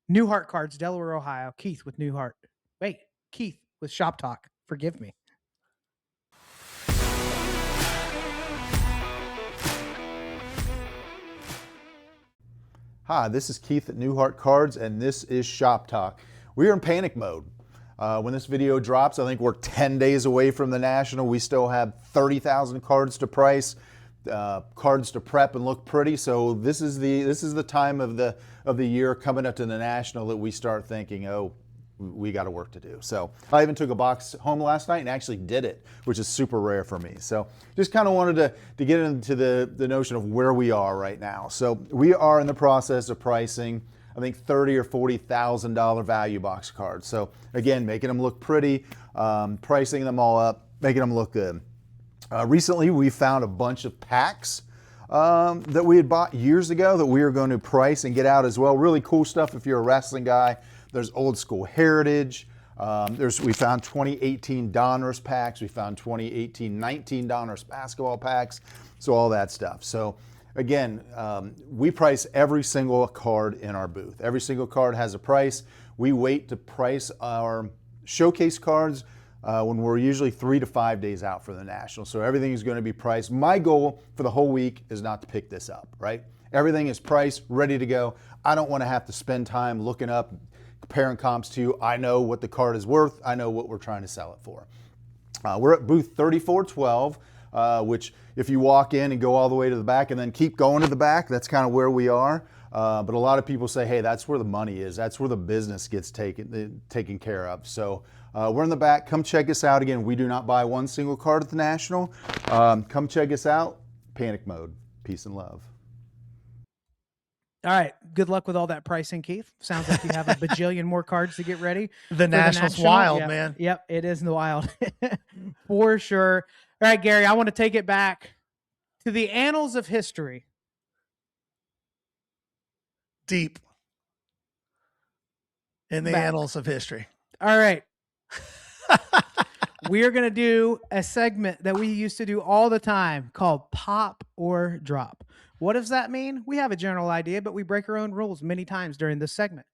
New Heart Cards, Delaware, Ohio. Keith with New Heart. Wait, Keith with Shop Talk. Forgive me. Hi, this is Keith at New Heart Cards, and this is Shop Talk. We are in panic mode. When this video drops, I think we're 10 days away from the National. We still have 30,000 cards to price, cards to prep and look pretty. So this is the time of the year coming up to the National that we start thinking, oh, we got a work to do. So I even took a box home last night and actually did it, which is super rare for me. So just kind of wanted to get into the notion of where we are right now. So we are in the process of pricing, I think $30,000 or $40,000 value box cards. So again, making them look pretty, pricing them all up, making them look good. Recently, we found a bunch of packs that we had bought years ago that we are going to price and get out as well. Really cool stuff if you're a wrestling guy. There's old school heritage. We found 2018 Donruss packs. We found 2018-19 Donruss basketball packs. So all that stuff. So again, we price every single card in our booth. Every single card has a price. We wait to price our showcase cards when we're usually 3 to 5 days out for the National. So everything is going to be priced. My goal for the whole week is not to pick this up, right? Everything is priced, ready to go. I don't want to have to spend time looking up, comparing comps to. I know what the card is worth. I know what we're trying to sell it for. We're at booth 3412, which if you walk in and go all the way to the back and then keep going to the back, that's kind of where we are. But a lot of people say, hey, that's where the money is. That's where the business gets taken care of. So we're in the back. Come check us out. Again, we do not buy one single card at the National. Come check us out. Panic mode. Peace and love. All right. Good luck with all that pricing, Keith. Sounds like you have a bajillion more cards to get ready. The National's wild, yep. man. Yep, it is in the wild. For sure. All right, Gary, I want to take it back to the annals of history. Deep in the annals of history. All right. We are going to do a segment that we used to do all the time called Pop or Drop. What does that mean? We have a general idea, but we break our own rules many times during this segment.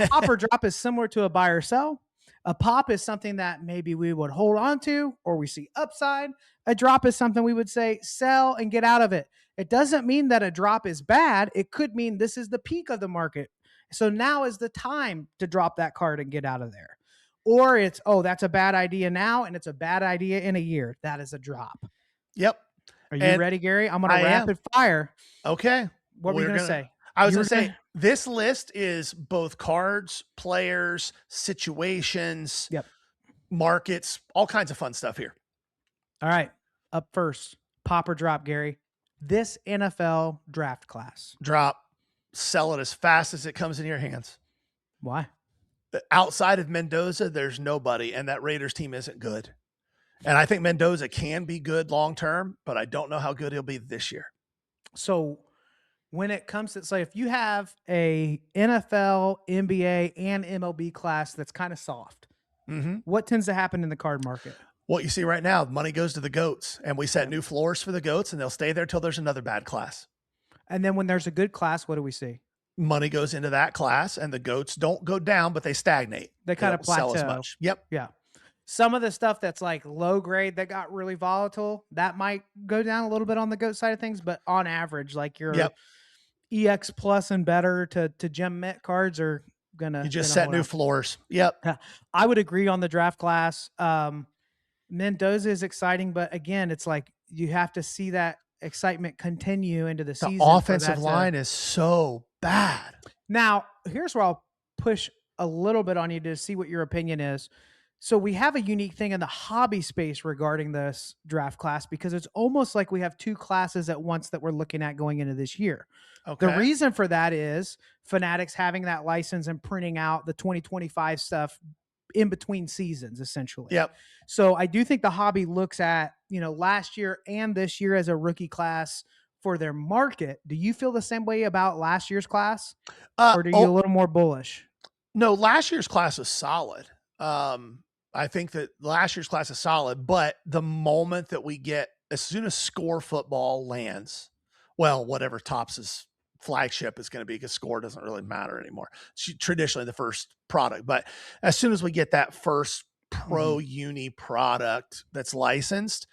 Pop or drop is similar to a buy or sell. A pop is something that maybe we would hold on to or we see upside. A drop is something we would say sell and get out of it. It doesn't mean that a drop is bad. It could mean this is the peak of the market. So now is the time to drop that card and get out of there. Or it's, oh, that's a bad idea now and it's a bad idea in a year. That is a drop. Yep. Are you ready, Gary? I'm going to rapid fire. Okay. What were you going to say? I was going to say, this list is both cards, players, situations, markets, all kinds of fun stuff here. All right. Up first, pop or drop, Gary. This NFL draft class. Drop. Sell it as fast as it comes in your hands. Why? Outside of Mendoza, there's nobody, and that Raiders team isn't good. And I think Mendoza can be good long-term, but I don't know how good he'll be this year. So when it comes to, if you have a NFL, NBA, and MLB class that's kind of soft, what tends to happen in the card market? What you see right now, money goes to the GOATs, and we set new floors for the GOATs, and they'll stay there till there's another bad class. And then when there's a good class, what do we see? Money goes into that class, and the GOATs don't go down, but they stagnate. They kind of plateau. Sell as much. Yep. Yeah. Some of the stuff that's like low grade that got really volatile, that might go down a little bit on the GOAT side of things, but on average, like your EX Plus and better to Gem Mint cards are gonna. You just set new floors. Yep. I would agree on the draft class. Mendoza is exciting, but again, it's like you have to see that excitement continue into the season. The offensive line is so bad. Now, here's where I'll push a little bit on you to see what your opinion is. So we have a unique thing in the hobby space regarding this draft class because it's almost like we have two classes at once that we're looking at going into this year. Okay. The reason for that is Fanatics having that license and printing out the 2025 stuff in between seasons, essentially. Yep. So I do think the hobby looks at, last year and this year as a rookie class for their market. Do you feel the same way about last year's class, or are you a little more bullish? No, last year's class was solid. I think that last year's class is solid, but the moment that we get, as soon as Score football lands, well, whatever Topps' flagship is going to be, because Score doesn't really matter anymore. It's traditionally the first product, but as soon as we get that first pro uni product that's licensed,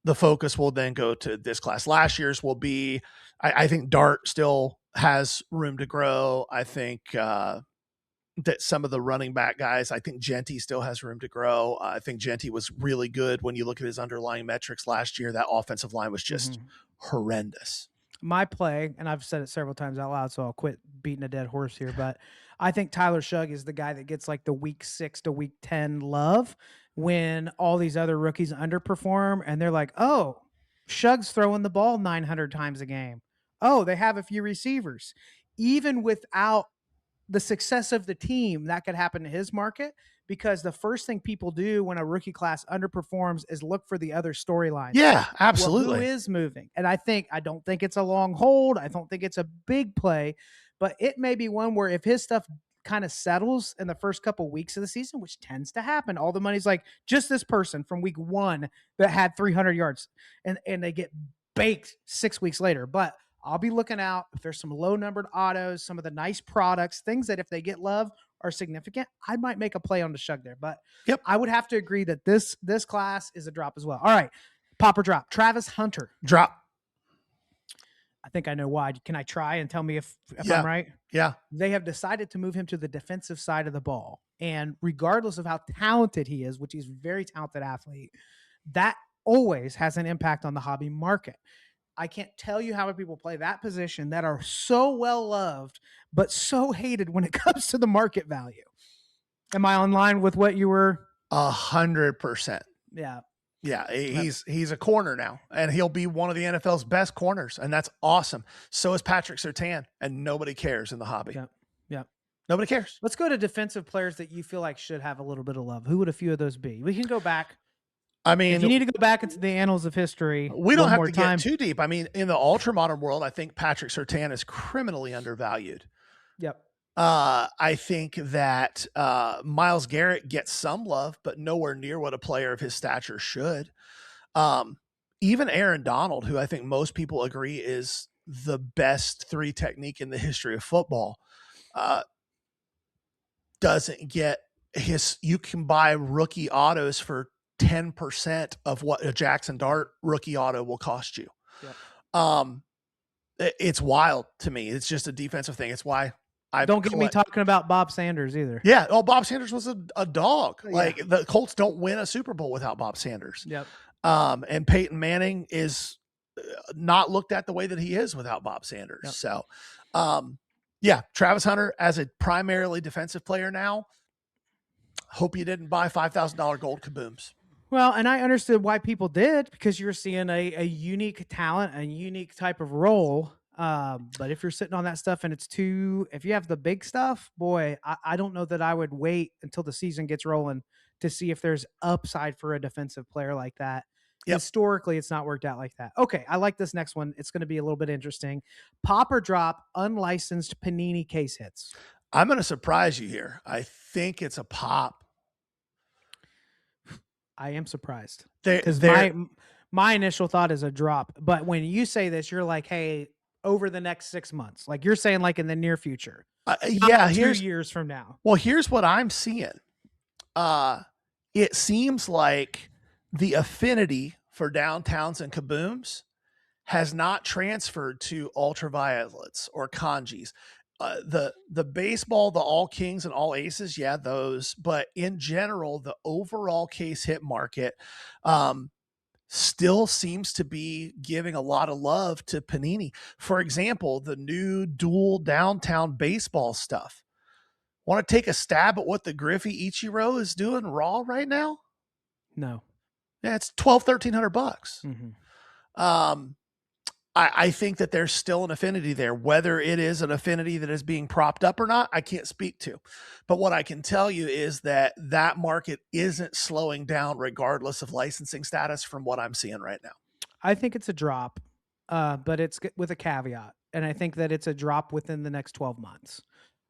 the focus will then go to this class. Last year's will be, I think Dart still has room to grow. I think that some of the running back guys, I think Genty still has room to grow. I think Genty was really good when you look at his underlying metrics last year. That offensive line was just horrendous. My play, and I've said it several times out loud, so I'll quit beating a dead horse here, but I think Tyler Shugg is the guy that gets like the week 6 to week 10 love when all these other rookies underperform, and they're like, oh, Shugg's throwing the ball 900 times a game. Oh, they have a few receivers. Even without the success of the team, that could happen to his market, because the first thing people do when a rookie class underperforms is look for the other storylines. Yeah, absolutely. Well, who is moving? And I don't think it's a long hold. I don't think it's a big play, but it may be one where if his stuff kind of settles in the first couple weeks of the season, which tends to happen, all the money's like just this person from week 1 that had 300 yards and they get baked 6 weeks later. But I'll be looking out if there's some low numbered autos, some of the nice products, things that if they get love are significant, I might make a play on the Shug there. But I would have to agree that this class is a drop as well. All right. Pop or drop? Travis Hunter. Drop. I think I know why. Can I try and tell me if I'm right? Yeah. They have decided to move him to the defensive side of the ball. And regardless of how talented he is, which he's a very talented athlete, that always has an impact on the hobby market. I can't tell you how many people play that position that are so well loved, but so hated when it comes to the market value. Am I on line with what you were? 100%. Yeah. Yeah. He's a corner now, and he'll be one of the NFL's best corners. And that's awesome. So is Patrick Surtain, and nobody cares in the hobby. Yeah. Nobody cares. Let's go to defensive players that you feel like should have a little bit of love. Who would a few of those be? We can go back. I mean, if you need to go back into the annals of history, we don't have to get too deep. I mean, in the ultra modern world, I think Patrick Surtain is criminally undervalued. Yep. I think that Myles Garrett gets some love, but nowhere near what a player of his stature should. Even Aaron Donald, who I think most people agree is the best 3 technique in the history of football, doesn't get his. You can buy rookie autos for 10% of what a Jackson Dart rookie auto will cost you. Yep. It's wild to me. It's just a defensive thing. It's why I don't get me talking about Bob Sanders either. Yeah. Oh, Bob Sanders was a dog. Yeah. Like the Colts don't win a Super Bowl without Bob Sanders. Yep. And Peyton Manning is not looked at the way that he is without Bob Sanders. Yep. So, yeah, Travis Hunter as a primarily defensive player now. Hope you didn't buy $5,000 gold kabooms. Well, and I understood why people did, because you're seeing a unique talent, a unique type of role. But if you're sitting on that stuff and if you have the big stuff, boy, I don't know that I would wait until the season gets rolling to see if there's upside for a defensive player like that. Yep. Historically, it's not worked out like that. Okay, I like this next one. It's going to be a little bit interesting. Pop or drop unlicensed Panini case hits. I'm going to surprise you here. I think it's a pop. I am surprised, because my initial thought is a drop. But when you say this, you're like, hey, over the next 6 months, like you're saying, like in the near future. Yeah, 2 years from now. Well, here's what I'm seeing. It seems like the affinity for downtowns and kabooms has not transferred to ultraviolets or kanjis. The baseball, the all kings and all aces, yeah, those. But in general, the overall case hit market still seems to be giving a lot of love to Panini. For example, the new dual downtown baseball stuff. Want to take a stab at what the Griffey Ichiro is doing raw right now? No. Yeah, it's $1,200-$1,300. Mm-hmm. I think that there's still an affinity there. Whether it is an affinity that is being propped up or not, I can't speak to. But what I can tell you is that that market isn't slowing down regardless of licensing status from what I'm seeing right now. I think it's a drop, but it's with a caveat. And I think that it's a drop within the next 12 months.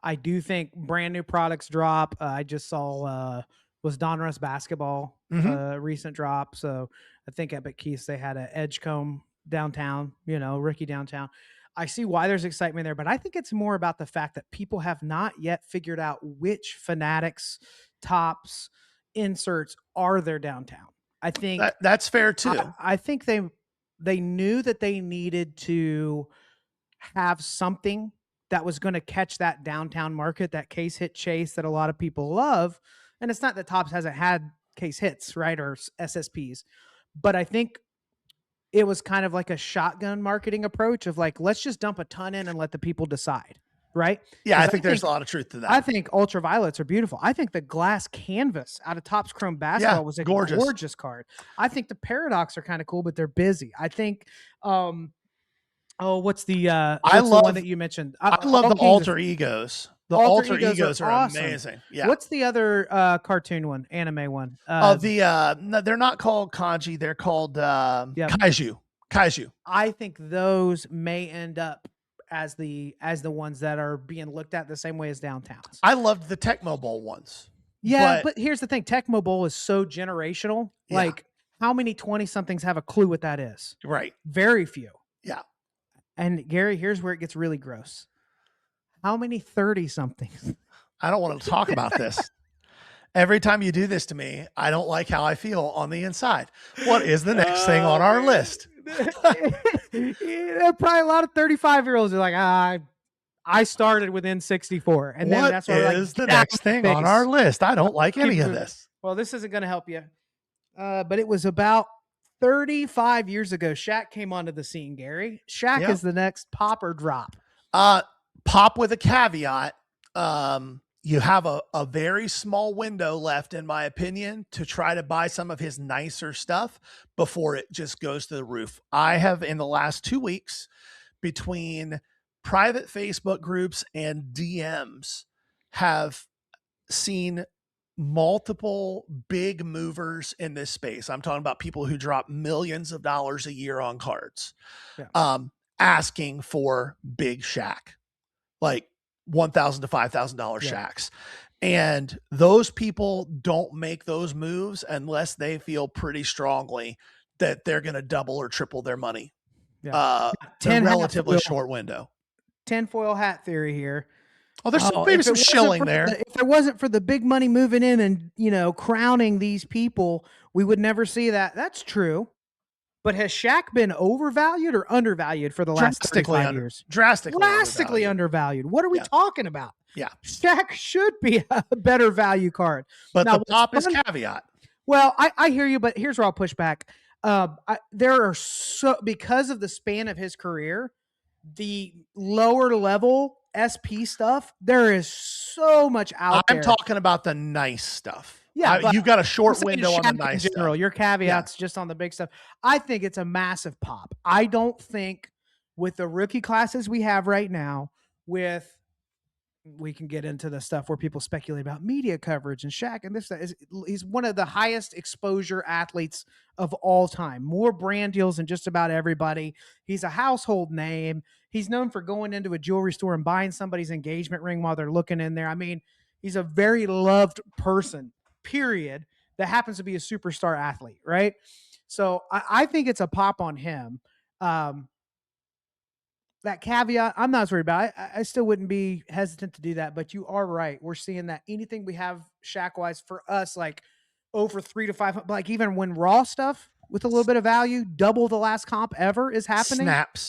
I do think brand new products drop. I just saw was Donruss basketball recent drop. So I think Epic Keiths, they had an Edgecombe downtown, rookie downtown. I see why there's excitement there, but I think it's more about the fact that people have not yet figured out which Fanatics, Tops, inserts are their downtown. I think that's fair too. I think they knew that they needed to have something that was going to catch that downtown market, that case hit chase that a lot of people love. And it's not that Tops hasn't had case hits, right, or SSPs, but I think it was kind of like a shotgun marketing approach of like, let's just dump a ton in and let the people decide, right? Yeah, I think there's a lot of truth to that. I think ultraviolets are beautiful. I think the glass canvas out of Topps Chrome Basketball was a gorgeous card. I think the Paradox are kind of cool, but they're busy. I think what's the one that you mentioned? I love the alter egos. The alter egos are awesome. Amazing. Yeah. What's the other cartoon one, anime one? No, they're not called kanji. They're called kaiju. Kaiju. I think those may end up as the ones that are being looked at the same way as downtowns. I loved the Tecmo Bowl ones. Yeah, but here's the thing. Tecmo Bowl is so generational. Yeah. Like, how many 20-somethings have a clue what that is? Right. Very few. Yeah. And Gary, here's where it gets really gross. How many 30-somethings? I don't want to talk about this. Every time you do this to me, I don't like how I feel on the inside. What is the next thing on our list? There are probably a lot of 35-year-olds who are like, I started with N64. And then that's what is the next thing on our list? I don't like any of this. Well, this isn't going to help you. But it was about 35 years ago. Shaq came onto the scene, Gary. Shaq is the next pop or drop. Pop with a caveat. You have a very small window left, in my opinion, to try to buy some of his nicer stuff before it just goes to the roof. I have, in the last 2 weeks, between private Facebook groups and DMs, have seen multiple big movers in this space. I'm talking about people who drop millions of dollars a year on cards, asking for big Shaq, like $1,000 to $5,000 Shaqs. And those people don't make those moves unless they feel pretty strongly that they're going to double or triple their money. In a relatively short window. Tinfoil hat theory here. Oh, there's maybe some shilling there. If it wasn't for the big money moving in and, crowning these people, we would never see that. That's true. But has Shaq been overvalued or undervalued for the last 35 years? Drastically undervalued. What are we talking about? Yeah. Shaq should be a better value card. But now, the pop is caveat. Well, I hear you, but here's where I'll push back. There are because of the span of his career, the lower level SP stuff, there is so much out there. I'm talking about the nice stuff. Yeah, you've got a short window on the nice stuff. Your caveats just on the big stuff. I think it's a massive pop. I don't think with the rookie classes we have right now, we can get into the stuff where people speculate about media coverage and Shaq and this. He's one of the highest exposure athletes of all time. More brand deals than just about everybody. He's a household name. He's known for going into a jewelry store and buying somebody's engagement ring while they're looking in there. I mean, he's a very loved person, period, that happens to be a superstar athlete, right? So I think it's a pop on him. That caveat, I'm not worried about. I still wouldn't be hesitant to do that, but you are right. We're seeing that anything we have Shaq-wise for us, like over 3 to 5, like even when raw stuff with a little bit of value, double the last comp ever is happening.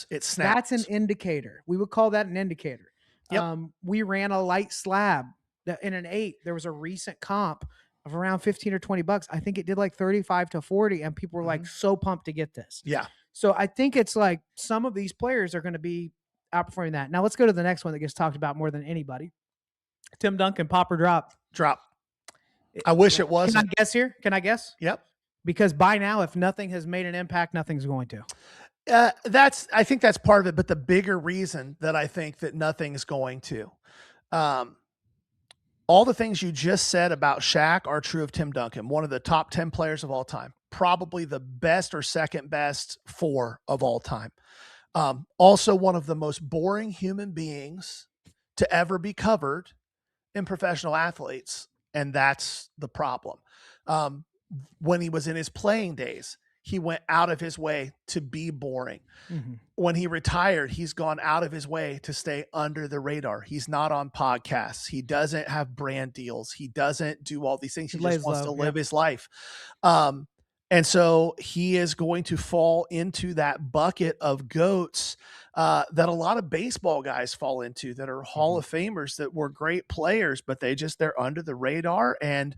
It snaps. That's an indicator. We would call that an indicator. Yep. We ran a light slab that in an 8. There was a recent comp of around 15 or 20 bucks. I think it did like 35 to 40, and people were like so pumped to get this. Yeah. So I think it's like some of these players are going to be outperforming that. Now let's go to the next one that gets talked about more than anybody. Tim Duncan, pop or drop? Drop. I wish it was. Can I guess here? Can I guess? Yep. Because by now, if nothing has made an impact, nothing's going to. I think that's part of it, but the bigger reason that I think that nothing's going to, um, all the things you just said about Shaq are true of Tim Duncan, one of the top 10 players of all time, probably the best or second best 4 of all time. Also one of the most boring human beings to ever be covered in professional athletes. And that's the problem. When he was in his playing days, he went out of his way to be boring. Mhm. When he retired, he's gone out of his way to stay under the radar. He's not on podcasts. He doesn't have brand deals. He doesn't do all these things. He just wants to live his life. And so he is going to fall into that bucket of goats that a lot of baseball guys fall into, that are Hall of Famers, that were great players, but they're under the radar, and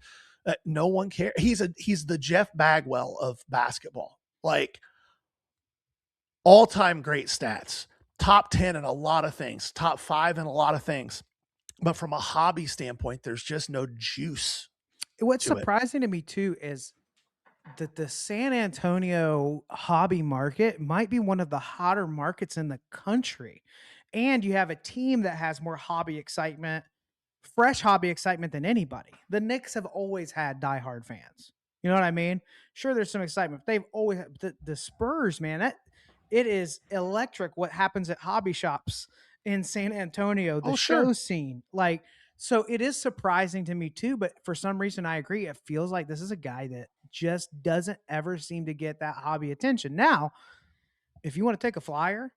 no one cares. He's the Jeff Bagwell of basketball, like all-time great stats, top 10 in a lot of things, top 5 in a lot of things. But from a hobby standpoint, there's just no juice. What's surprising to me too is that the San Antonio hobby market might be one of the hotter markets in the country. And you have a team that has more hobby excitement, fresh hobby excitement than anybody. The Knicks have always had diehard fans. You know what I mean? Sure, there's some excitement. But they've always the Spurs, man. It is electric what happens at hobby shops in San Antonio. The show scene, like, so it is surprising to me too. But for some reason, I agree. It feels like this is a guy that just doesn't ever seem to get that hobby attention. Now, if you want to take a flyer,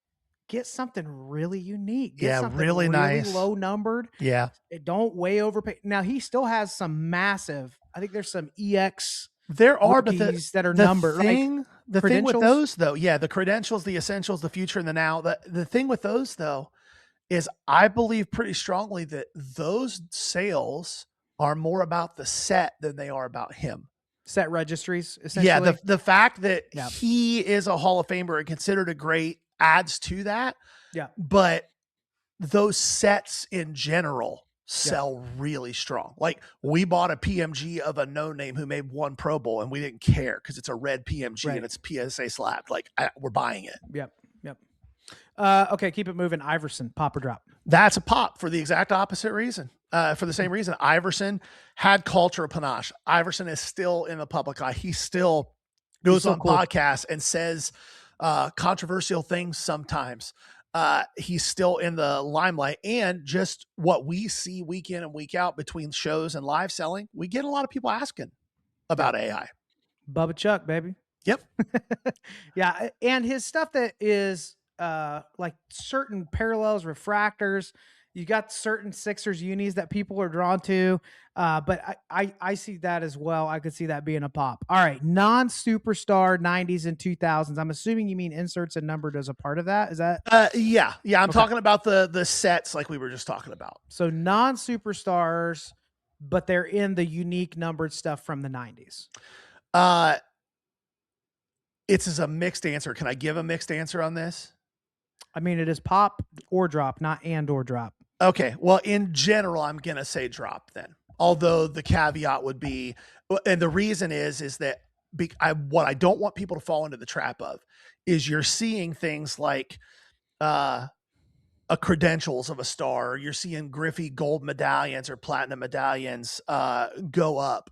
get something really unique. Get something really nice, low numbered. Yeah, it don't way overpay. Now he still has some massive. I think there's some EX. There are, but that are numbered. The thing with those though, the credentials, the essentials, the future, and the now. The thing with those though is, I believe pretty strongly that those sales are more about the set than they are about him. Set registries, essentially. Yeah, the fact that he is a Hall of Famer and considered a great adds to that. Yeah. But those sets in general sell really strong. Like, we bought a PMG of a no name who made 1 Pro Bowl, and we didn't care because it's a red PMG and it's PSA slapped. Like, we're buying it. Yep. Okay, keep it moving. Iverson, pop or drop? That's a pop for the exact opposite reason. For the same reason, Iverson had culture panache. Iverson is still in the public eye. He still goes on podcasts and says controversial things sometimes. He's still in the limelight, and just what we see week in and week out between shows and live selling, we get a lot of people asking about AI. Bubba Chuck, baby. Yep. Yeah. And his stuff that is like certain parallels, refractors, you got certain Sixers unis that people are drawn to. But I see that as well. I could see that being a pop. All right. Non-superstar 90s and 2000s. I'm assuming you mean inserts and numbered as a part of that. Is that? Yeah. I'm talking about the sets like we were just talking about. So non-superstars, but they're in the unique numbered stuff from the 90s. It's a mixed answer. Can I give a mixed answer on this? I mean, it is pop or drop, not and or drop. Okay. Well, in general, I'm going to say drop then. Although the caveat would be, and the reason is that what I don't want people to fall into the trap of is, you're seeing things like a credentials of a star, or you're seeing Griffey gold medallions or platinum medallions go up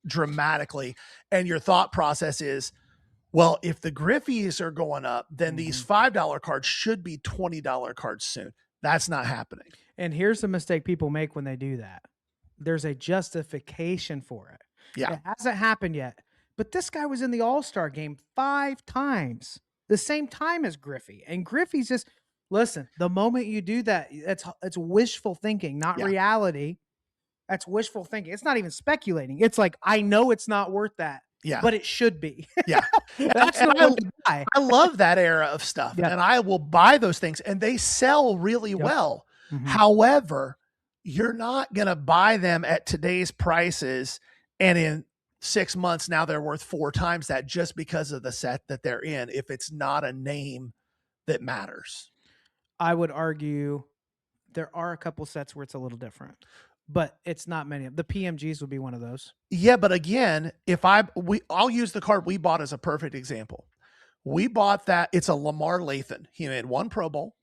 dramatically. And your thought process is, well, if the Griffies are going up, then these $5 cards should be $20 cards soon. That's not happening. And here's the mistake people make when they do that. There's a justification for it. Yeah. It hasn't happened yet. But this guy was in the All-Star game 5 times, the same time as Griffey. And Griffey's just, listen, the moment you do that, it's wishful thinking, not reality. That's wishful thinking. It's not even speculating. It's like, I know it's not worth that. Yeah. But it should be. Yeah. That's not what to buy. I love that era of stuff. And I will buy those things, and they sell really well. However, you're not going to buy them at today's prices, and in 6 months now they're worth 4 times that, just because of the set that they're in, if it's not a name that matters. I would argue there are a couple sets where it's a little different, but it's not many. The PMGs would be one of those. Yeah, but again, I'll use the card we bought as a perfect example. We bought that. It's a Lamar Lathan. He made 1 Pro Bowl,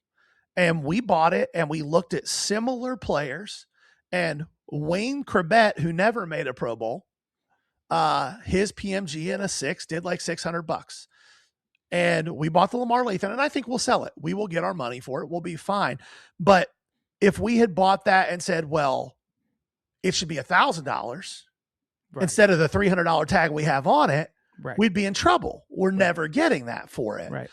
and we bought it and we looked at similar players, and Wayne Corbett, who never made a Pro Bowl, his PMG in a 6 did like $600. And we bought the Lamar Lathan, and I think we'll sell it. We will get our money for it. We'll be fine. But if we had bought that and said, well, it should be $1,000 instead of the $300 tag we have on it, we'd be in trouble. We're never getting that for it. Right.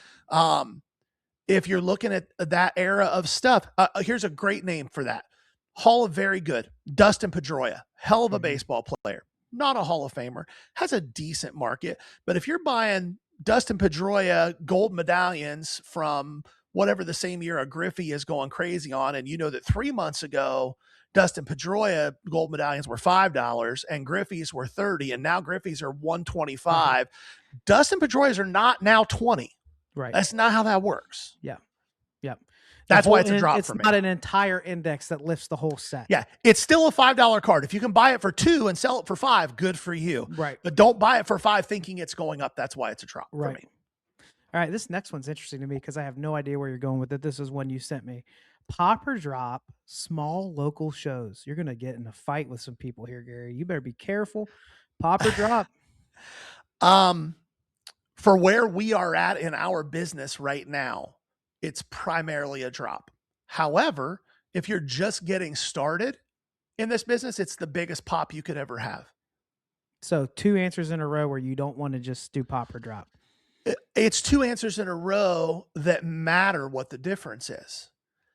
If you're looking at that era of stuff, here's a great name for that. Hall of Very Good. Dustin Pedroia, hell of a baseball player. Not a Hall of Famer. Has a decent market. But if you're buying Dustin Pedroia gold medallions from whatever the same year a Griffey is going crazy on, and you know that 3 months ago, Dustin Pedroia gold medallions were $5 and Griffey's were $30, and now Griffey's are $125. Dustin Pedroia's are not now $20. Right. That's not how that works. Yeah. Yep. That's why it's a drop it's for me. It's not an entire index that lifts the whole set. Yeah. It's still a $5 card. If you can buy it for $2 and sell it for $5, good for you. Right. But don't buy it for $5 thinking it's going up. That's why it's a drop for me. All right. This next one's interesting to me because I have no idea where you're going with it. This is one you sent me. Pop or drop, small local shows. You're going to get in a fight with some people here, Gary. You better be careful. Pop or drop. For where we are at in our business right now, it's primarily a drop. However, if you're just getting started in this business, it's the biggest pop you could ever have. So 2 answers in a row where you don't want to just do pop or drop. It's 2 answers in a row that matter what the difference is.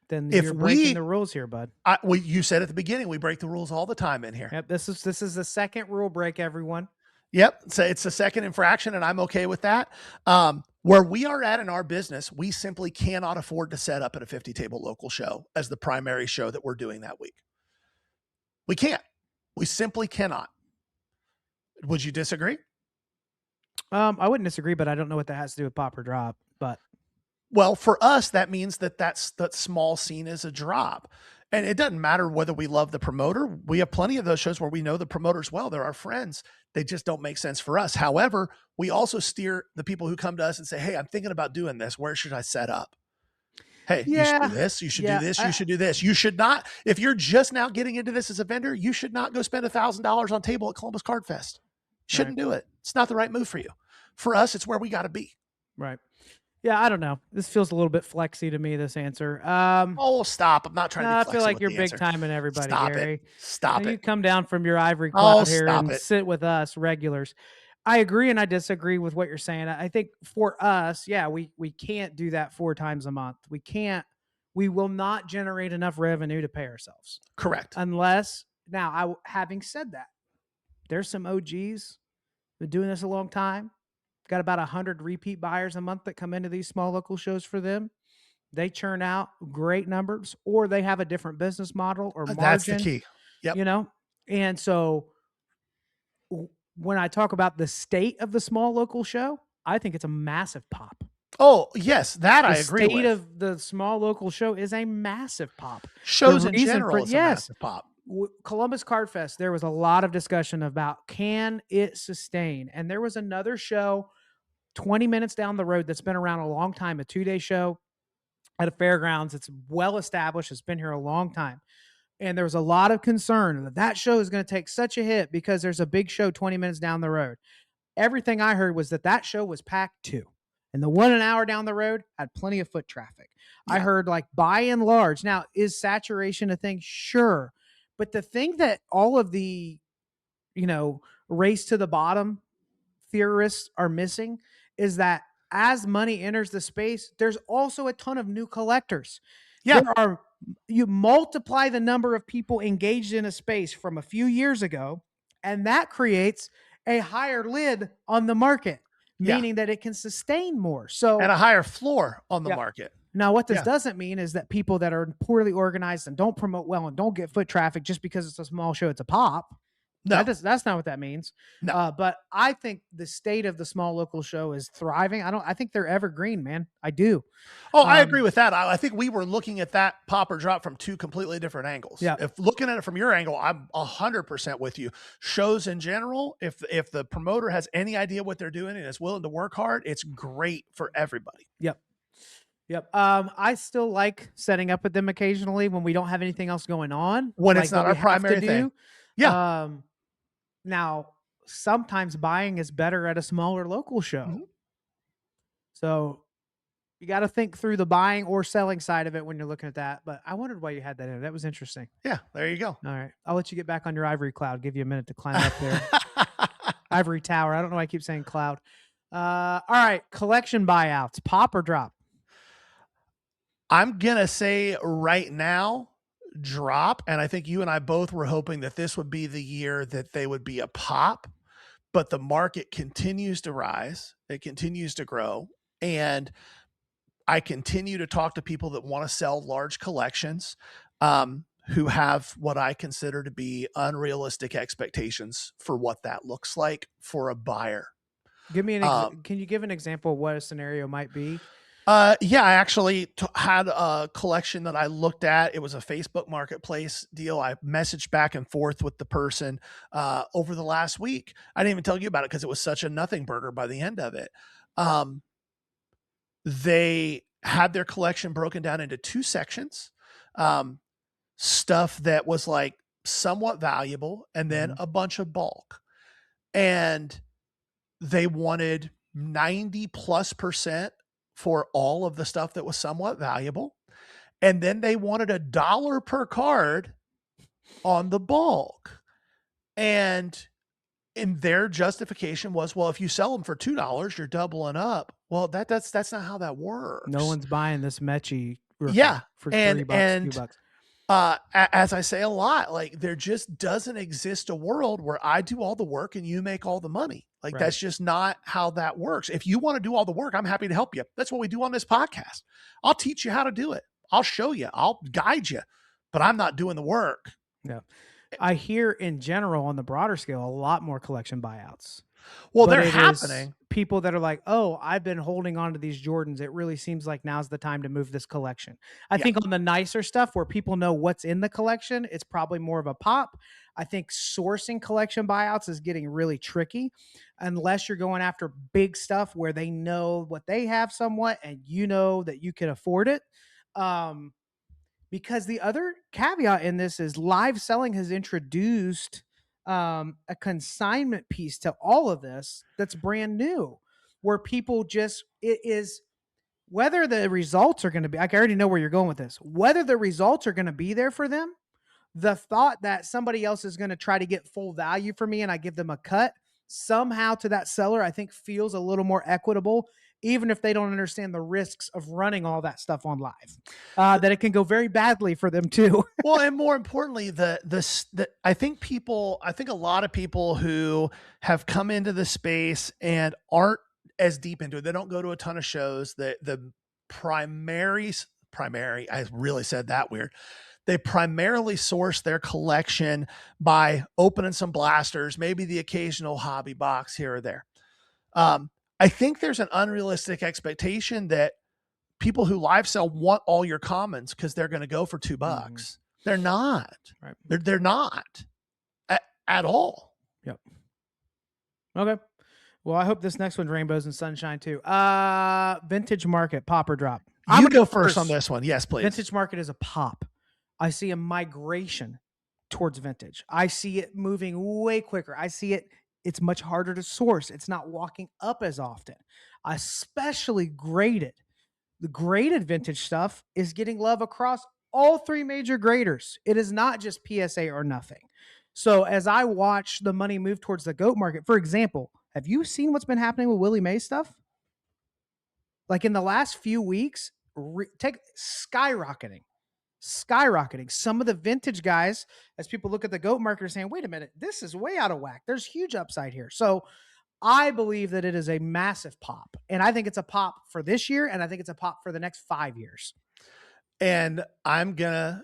Then you're breaking the rules here, bud. You said at the beginning, we break the rules all the time in here. Yep. This is the second rule break, everyone. Yep. So it's the second infraction, and I'm okay with that. Where we are at in our business, we simply cannot afford to set up at a 50 table local show as the primary show that we're doing that week. We can't. We simply cannot. Would you disagree? I wouldn't disagree, but I don't know what that has to do with pop or drop. But well, for us, that means that small scene is a drop. And it doesn't matter whether we love the promoter. We have plenty of those shows where we know the promoters well. They're our friends. They just don't make sense for us. However, we also steer the people who come to us and say, hey, I'm thinking about doing this. Where should I set up? Hey, you should do this. You should do this. You should do this. You should not. If you're just now getting into this as a vendor, you should not go spend $1,000 on table at Columbus Card Fest. Shouldn't do it. It's not the right move for you. For us, it's where we got to be. Right. Yeah, I don't know. This feels a little bit flexy to me, this answer. Oh, stop. I'm not trying to be I flexy feel like with you're the big answer. time in everybody, Stop Gary. Stop it. You come down from your ivory cloud here stop and it. sit with us regulars. I agree and I disagree with what you're saying. I think for us, yeah, we can't do that 4 times a month. We will not generate enough revenue to pay ourselves. Correct. Unless, now, having said that, there's some OGs been doing this a long time. Got about 100 repeat buyers a month that come into these small local shows for them. They churn out great numbers, or they have a different business model or margin. That's the key. Yep. You know? And so when I talk about the state of the small local show, I think it's a massive pop. Oh, yes, that I agree with. The state of the small local show is a massive pop. Shows in general is a massive pop. Columbus Card Fest, there was a lot of discussion about can it sustain? And there was another show 20 minutes down the road that's been around a long time, a 2-day show at a fairgrounds. It's well established. It's been here a long time. And there was a lot of concern that show is going to take such a hit because there's a big show 20 minutes down the road. Everything I heard was that show was packed too. And the one an hour down the road had plenty of foot traffic. Yeah. I heard by and large. Now, is saturation a thing? Sure. But the thing that all of the, race to the bottom theorists are missing is that as money enters the space, there's also a ton of new collectors. Yeah. You multiply the number of people engaged in a space from a few years ago, and that creates a higher lid on the market, meaning that it can sustain more. And a higher floor on the market. Now, what this doesn't mean is that people that are poorly organized and don't promote well and don't get foot traffic just because it's a small show, it's a pop. No, That's not what that means. no. But I think the state of the small local show is thriving. I think they're evergreen, man. I do. Oh, I agree with that. I think we were looking at that pop or drop from two completely different angles. Yeah. If looking at it from your angle, I'm 100% with you. Shows in general, if the promoter has any idea what they're doing and is willing to work hard, it's great for everybody. Yep. I still like setting up with them occasionally when we don't have anything else going on. When like it's not that our we have to primary thing. do. Yeah. Now, sometimes buying is better at a smaller local show. Mhm. So you got to think through the buying or selling side of it when you're looking at that. But I wondered why you had that in. That was interesting. Yeah, there you go. All right. I'll let you get back on your ivory cloud. Give you a minute to climb up there. Ivory tower. I don't know why I keep saying cloud. All right. Collection buyouts. Pop or drop? I'm going to say right now, drop. And I think you and I both were hoping that this would be the year that they would be a pop, but the market continues to rise. It continues to grow. And I continue to talk to people that want to sell large collections, who have what I consider to be unrealistic expectations for what that looks like for a buyer. Give me can you give an example of what a scenario might be? Yeah, I actually had a collection that I looked at. It was a Facebook Marketplace deal. I messaged back and forth with the person over the last week. I didn't even tell you about it because it was such a nothing burger by the end of it. They had their collection broken down into two sections. Stuff that was like somewhat valuable and then a bunch of bulk. And they wanted 90+% for all of the stuff that was somewhat valuable. And then they wanted $1 per card on the bulk. And in their justification was, well, if you sell them for $2, you're doubling up. Well, that's not how that works. No one's buying this Mechie for $3, $2. As I say a lot, like there just doesn't exist a world where I do all the work and you make all the money. Like that's just not how that works. If you want to do all the work, I'm happy to help you. That's what we do on this podcast. I'll teach you how to do it. I'll show you, I'll guide you, but I'm not doing the work. Yeah. I hear in general on the broader scale, a lot more collection buyouts. Well, they're happening. People that are like, oh, I've been holding on to these Jordans. It really seems like now's the time to move this collection. I think on the nicer stuff where people know what's in the collection, it's probably more of a pop. I think sourcing collection buyouts is getting really tricky unless you're going after big stuff where they know what they have somewhat and you know that you can afford it. Because the other caveat in this is live selling has introduced a consignment piece to all of this that's brand new, where people just, it is whether the results are going to be, like I already know where you're going with this, whether the results are going to be there for them, the thought that somebody else is going to try to get full value for me and I give them a cut somehow to that seller, I think feels a little more equitable, even if they don't understand the risks of running all that stuff on live, that it can go very badly for them too. Well, and more importantly, I think a lot of people who have come into the space and aren't as deep into it, they don't go to a ton of shows. The primary, I really said that weird. They primarily source their collection by opening some blasters, maybe the occasional hobby box here or there. I think there's an unrealistic expectation that people who live sell want all your commons because they're going to go for $2. Mm-hmm. They're not. Right. They're not at all. Yep. Okay. Well, I hope this next one's rainbows and sunshine too. Vintage market, pop or drop? I'm gonna go first on this one. Yes, please. Vintage market is a pop. I see a migration towards vintage. I see it moving way quicker. I see it. It's much harder to source. It's not walking up as often, especially graded. The graded vintage stuff is getting love across all three major graders. It is not just PSA or nothing. So as I watch the money move towards the GOAT market, for example, have you seen what's been happening with Willie Mae stuff? Like in the last few weeks, skyrocketing. Some of the vintage guys, as people look at the GOAT market, are saying, wait a minute, this is way out of whack. There's huge upside here. So I believe that it is a massive pop. And I think it's a pop for this year. And I think it's a pop for the next 5 years. And I'm going to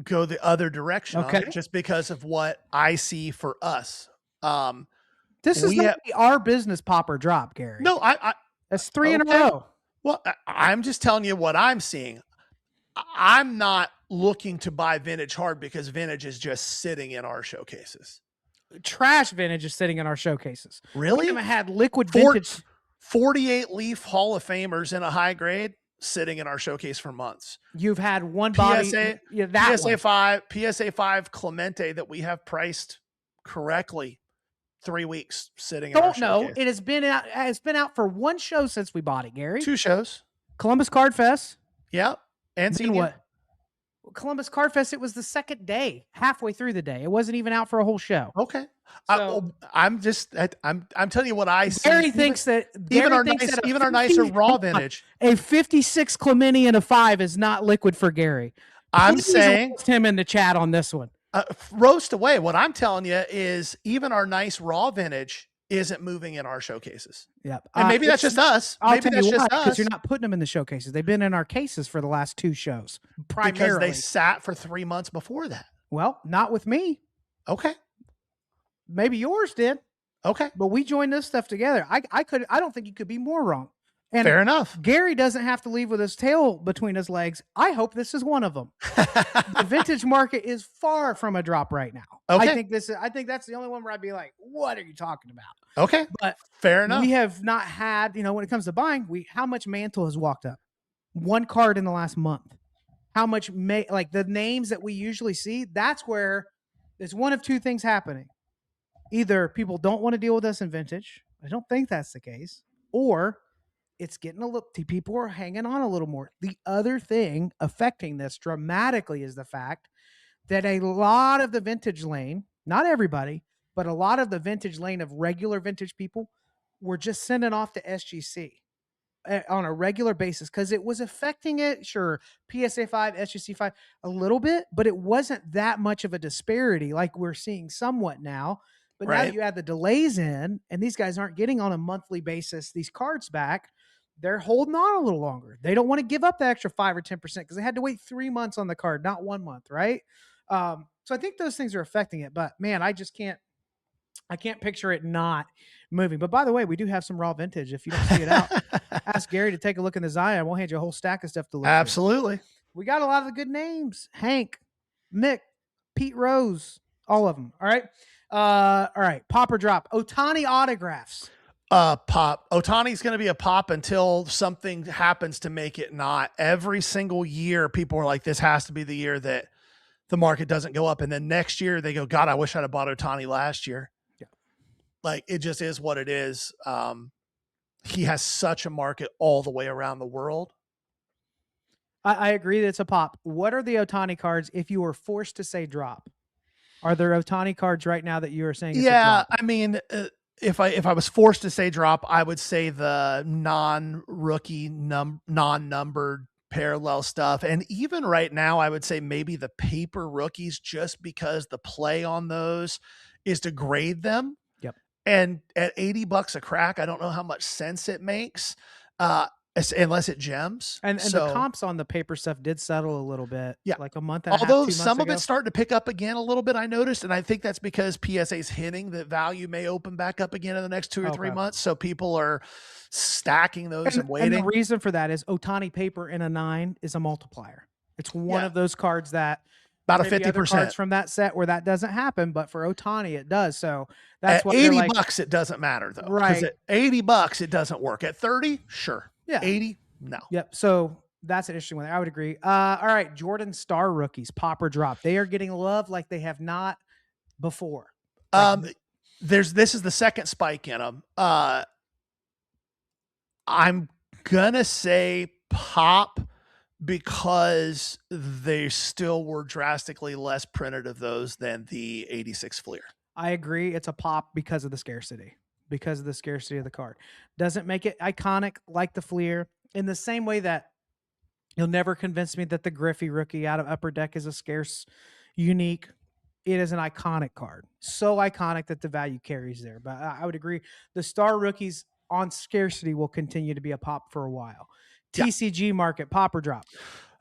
go the other direction on Okay. it just because of what I see for us. This is We not have our business pop or drop, Gary. no, That's 3 in a okay. row. Well, I'm just telling you what I'm seeing. I'm not looking to buy vintage hard because vintage is just sitting in our showcases. Trash vintage is sitting in our showcases. Really? We haven't had liquid vintage. 48 Leaf Hall of Famers in a high grade sitting in our showcase for months. You've had one body. PSA, Yeah, that PSA one. 5, PSA 5 Clemente that we have priced correctly 3 weeks sitting in our Don't know. showcase. It has been out. It's been out for one show since we bought it, Gary. 2 shows. Columbus Card Fest. Yep. And Then what? Columbus Card Fest. It was the second day, halfway through the day. It wasn't even out for a whole show. Okay. So, I'm telling you what I see. Gary thinks that even our nicer raw hold on. vintage. A 56 Clemente and a 5 is not liquid for Gary. I'm Please saying roast him in the chat on this one. Roast away. What I'm telling you is even our nice raw vintage isn't moving in our showcases. Yep. And maybe that's just us. I'll Maybe tell that's you just why, us. because you're not putting them in the showcases. They've been in our cases for the last 2 shows. Because Primarily. they sat for 3 months before that. Well, not with me. Okay. Maybe yours did. Okay. But we joined this stuff together. I don't think you could be more wrong. And fair enough. Gary doesn't have to leave with his tail between his legs. I hope this is one of them. The vintage market is far from a drop right now. Okay. I think that's the only one where I'd be like, what are you talking about? Okay. But fair enough. We have not had, when it comes to buying, how much Mantle has walked up? 1 card in the last month. How much like the names that we usually see, that's where there's one of 2 things happening. Either people don't want to deal with us in vintage. I don't think that's the case. Or it's getting a little, people are hanging on a little more. The other thing affecting this dramatically is the fact that a lot of the vintage lane, not everybody, but a lot of the vintage lane of regular vintage people were just sending off to SGC on a regular basis because it was affecting it. Sure, PSA 5, SGC 5, a little bit, but it wasn't that much of a disparity like we're seeing somewhat now. But now you add the delays in, and these guys aren't getting on a monthly basis these cards back. They're holding on a little longer. They don't want to give up the extra 5 or 10% because they had to wait 3 months on the card, not 1 month, right? So I think those things are affecting it. But man, I can't picture it not moving. But by the way, we do have some raw vintage. If you don't see it out, ask Gary to take a look in the Zion. We'll hand you a whole stack of stuff to look at. Absolutely. We got a lot of the good names. Hank, Mick, Pete Rose, all of them. All right. All right. Pop or drop. Ohtani autographs. Pop. Otani's going to be a pop until something happens to make it not. Every single year, people are like, this has to be the year that the market doesn't go up. And then next year they go, God, I wish I'd have bought Ohtani last year. Yeah. Like it just is what it is. He has such a market all the way around the world. I agree that it's a pop. What are the Ohtani cards if you were forced to say drop? Are there Ohtani cards right now that you are saying? It's a drop? I mean, if I was forced to say drop, I would say the non-rookie, non-numbered parallel stuff. And even right now, I would say maybe the paper rookies, just because the play on those is to grade them. Yep. And at $80 a crack, I don't know how much sense it makes. Unless it gems. And the comps on the paper stuff did settle a little bit. Yeah. Like a month and a half, 2 although months some ago. of it's starting to pick up again a little bit, I noticed. And I think that's because PSA's hinting that value may open back up again in the next 2 or 3 months. So people are stacking those and waiting. And the reason for that is Ohtani paper in a 9 is a multiplier. It's one of those cards that about a maybe 50% other cards from that set where that doesn't happen, but for Ohtani it does. So that's at what $80 it doesn't matter though. Right. At $80 it doesn't work. At 30, sure. Yeah. 80, no. Yep. So that's an interesting one. I would agree. All right. Jordan Star rookies, pop or drop. They are getting love like they have not before. This is the second spike in them. I'm gonna say pop because they still were drastically less printed of those than the 86 Fleer. I agree. It's a pop because of the scarcity. Because of the scarcity of the card. Doesn't make it iconic like the Fleer. In the same way that you'll never convince me that the Griffey rookie out of Upper Deck is a scarce, unique. It is an iconic card. So iconic that the value carries there. But I would agree. The Star rookies on scarcity will continue to be a pop for a while. TCG market, pop or drop?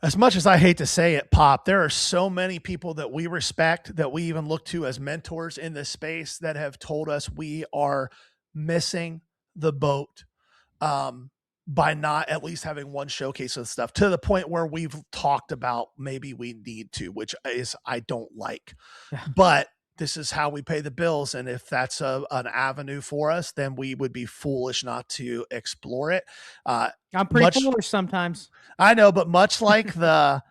As much as I hate to say it, Pop, there are so many people that we respect, that we even look to as mentors in this space, that have told us we are missing the boat, by not at least having one showcase of stuff, to the point where we've talked about maybe we need to, which is I don't like. Yeah. But this is how we pay the bills. And if that's an avenue for us, then we would be foolish not to explore it. I'm pretty Much foolish sometimes. I know, but much like the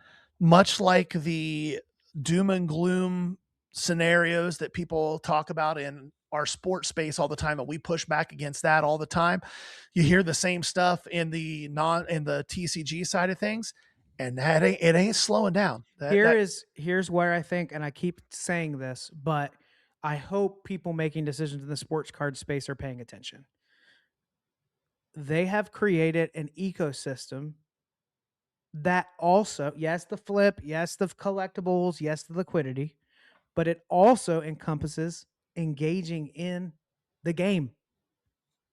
doom and gloom scenarios that people talk about in our sports space all the time, and we push back against that all the time. You hear the same stuff in the TCG side of things, and it ain't slowing down. Here's where I think, and I keep saying this, but I hope people making decisions in the sports card space are paying attention. They have created an ecosystem that also, yes, the flip, yes, the collectibles, yes, the liquidity, but it also encompasses engaging in the game.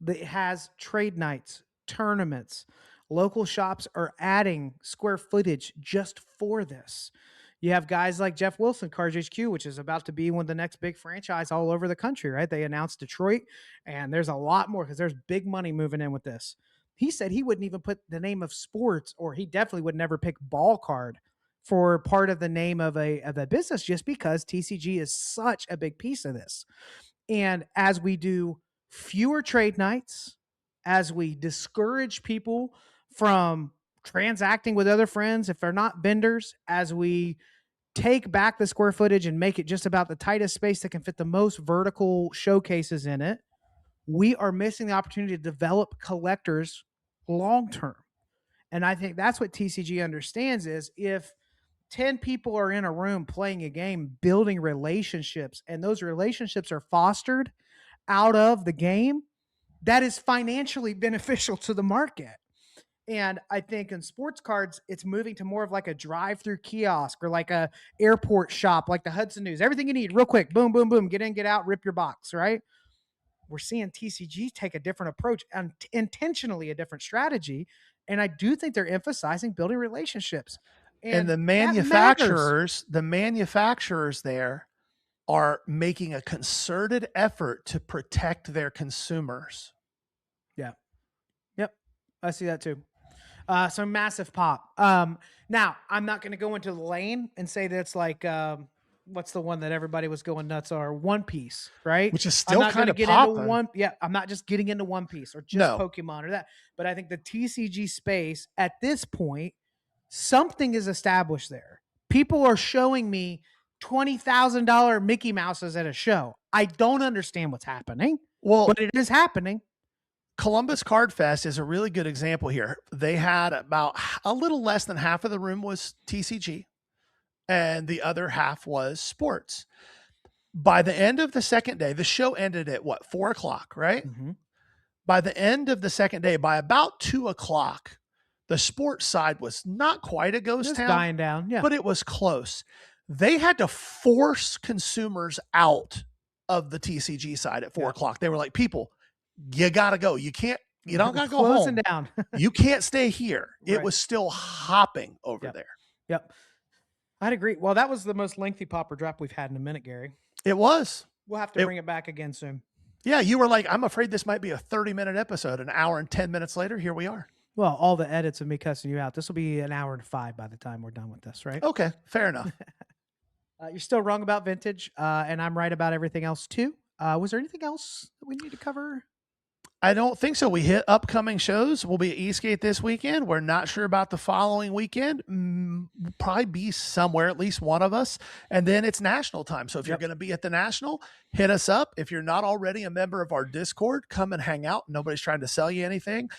It has trade nights, tournaments. Local shops are adding square footage just for this. You have guys like Jeff Wilson, Cards HQ, which is about to be one of the next big franchise all over the country, right? They announced Detroit, and there's a lot more because there's big money moving in with this. He said he wouldn't even put the name of sports, or he definitely would never pick Ballcard for part of the name of a business, just because TCG is such a big piece of this. And as we do fewer trade nights, as we discourage people from transacting with other friends if they're not vendors, as we take back the square footage and make it just about the tightest space that can fit the most vertical showcases in it, we are missing the opportunity to develop collectors long term. And I think that's what TCG understands, is if 10 people are in a room playing a game, building relationships, and those relationships are fostered out of the game, that is financially beneficial to the market. And I think in sports cards, it's moving to more of like a drive-through kiosk, or like a airport shop, like the Hudson News. Everything you need real quick. Boom, boom, boom. Get in, get out, rip your box, right? We're seeing TCG take a different approach, and intentionally a different strategy. And I do think they're emphasizing building relationships. And the manufacturers there are making a concerted effort to protect their consumers. Yeah. Yep. I see that too. So massive pop. Now I'm not going to go into the lane and say that it's like, what's the one that everybody was going nuts are? One Piece, right? Which is still kind of popping. I'm not just getting into One Piece or just No. Pokemon or that, but I think the TCG space at this point, something is established there. People are showing me $20,000 Mickey Mouses at a show. I don't understand what's happening, but it is happening. Columbus Card Fest is a really good example here. They had about a little less than half of the room was TCG, and the other half was sports. By the end of the second day, the show ended at 4:00, right? Mm-hmm. By the end of the second day, by about 2:00, the sports side was not quite a ghost town, dying down, yeah, but it was close. They had to force consumers out of the TCG side at 4:00. They were like, people, you got to go. You don't got to go home. Down. You can't stay here. Right. It was still hopping over there. Yep. I'd agree. Well, that was the most lengthy popper drop we've had in a minute, Gary. It was. We'll have to bring it back again soon. Yeah, you were like, I'm afraid this might be a 30-minute episode. An hour and 10 minutes later, here we are. Well, all the edits of me cussing you out. This will be an hour and 5 by the time we're done with this, right? Okay, fair enough. You're still wrong about vintage, and I'm right about everything else too. Was there anything else that we need to cover? I don't think so. We hit upcoming shows. We'll be at Eastgate this weekend. We're not sure about the following weekend. We'll probably be somewhere, at least one of us. And then it's national time. So if you're going to be at the national, hit us up. If you're not already a member of our Discord, come and hang out. Nobody's trying to sell you anything.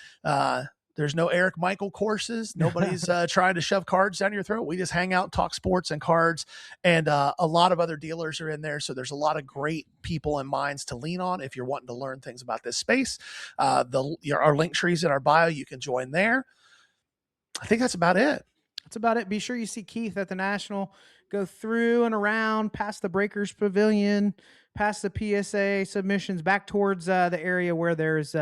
There's no Eric Michael courses. Nobody's trying to shove cards down your throat. We just hang out, talk sports and cards, and a lot of other dealers are in there. So there's a lot of great people and minds to lean on if you're wanting to learn things about this space. Our link trees in our bio, you can join there. I think that's about it. That's about it. Be sure you see Keith at the National. Go through and around, past the Breakers Pavilion, past the PSA submissions, back towards the area where there's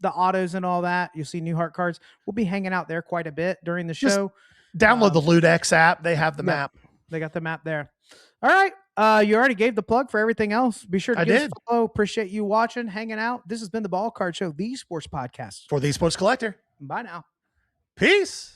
the autos and all that. You'll see New Heart Cards. We'll be hanging out there quite a bit during the show. Download the LootX app. They have the map. They got the map there. All right. You already gave the plug for everything else. Be sure to give us a follow. Appreciate you watching, hanging out. This has been the Ballcard Show, the sports podcast for the sports collector. Bye now. Peace.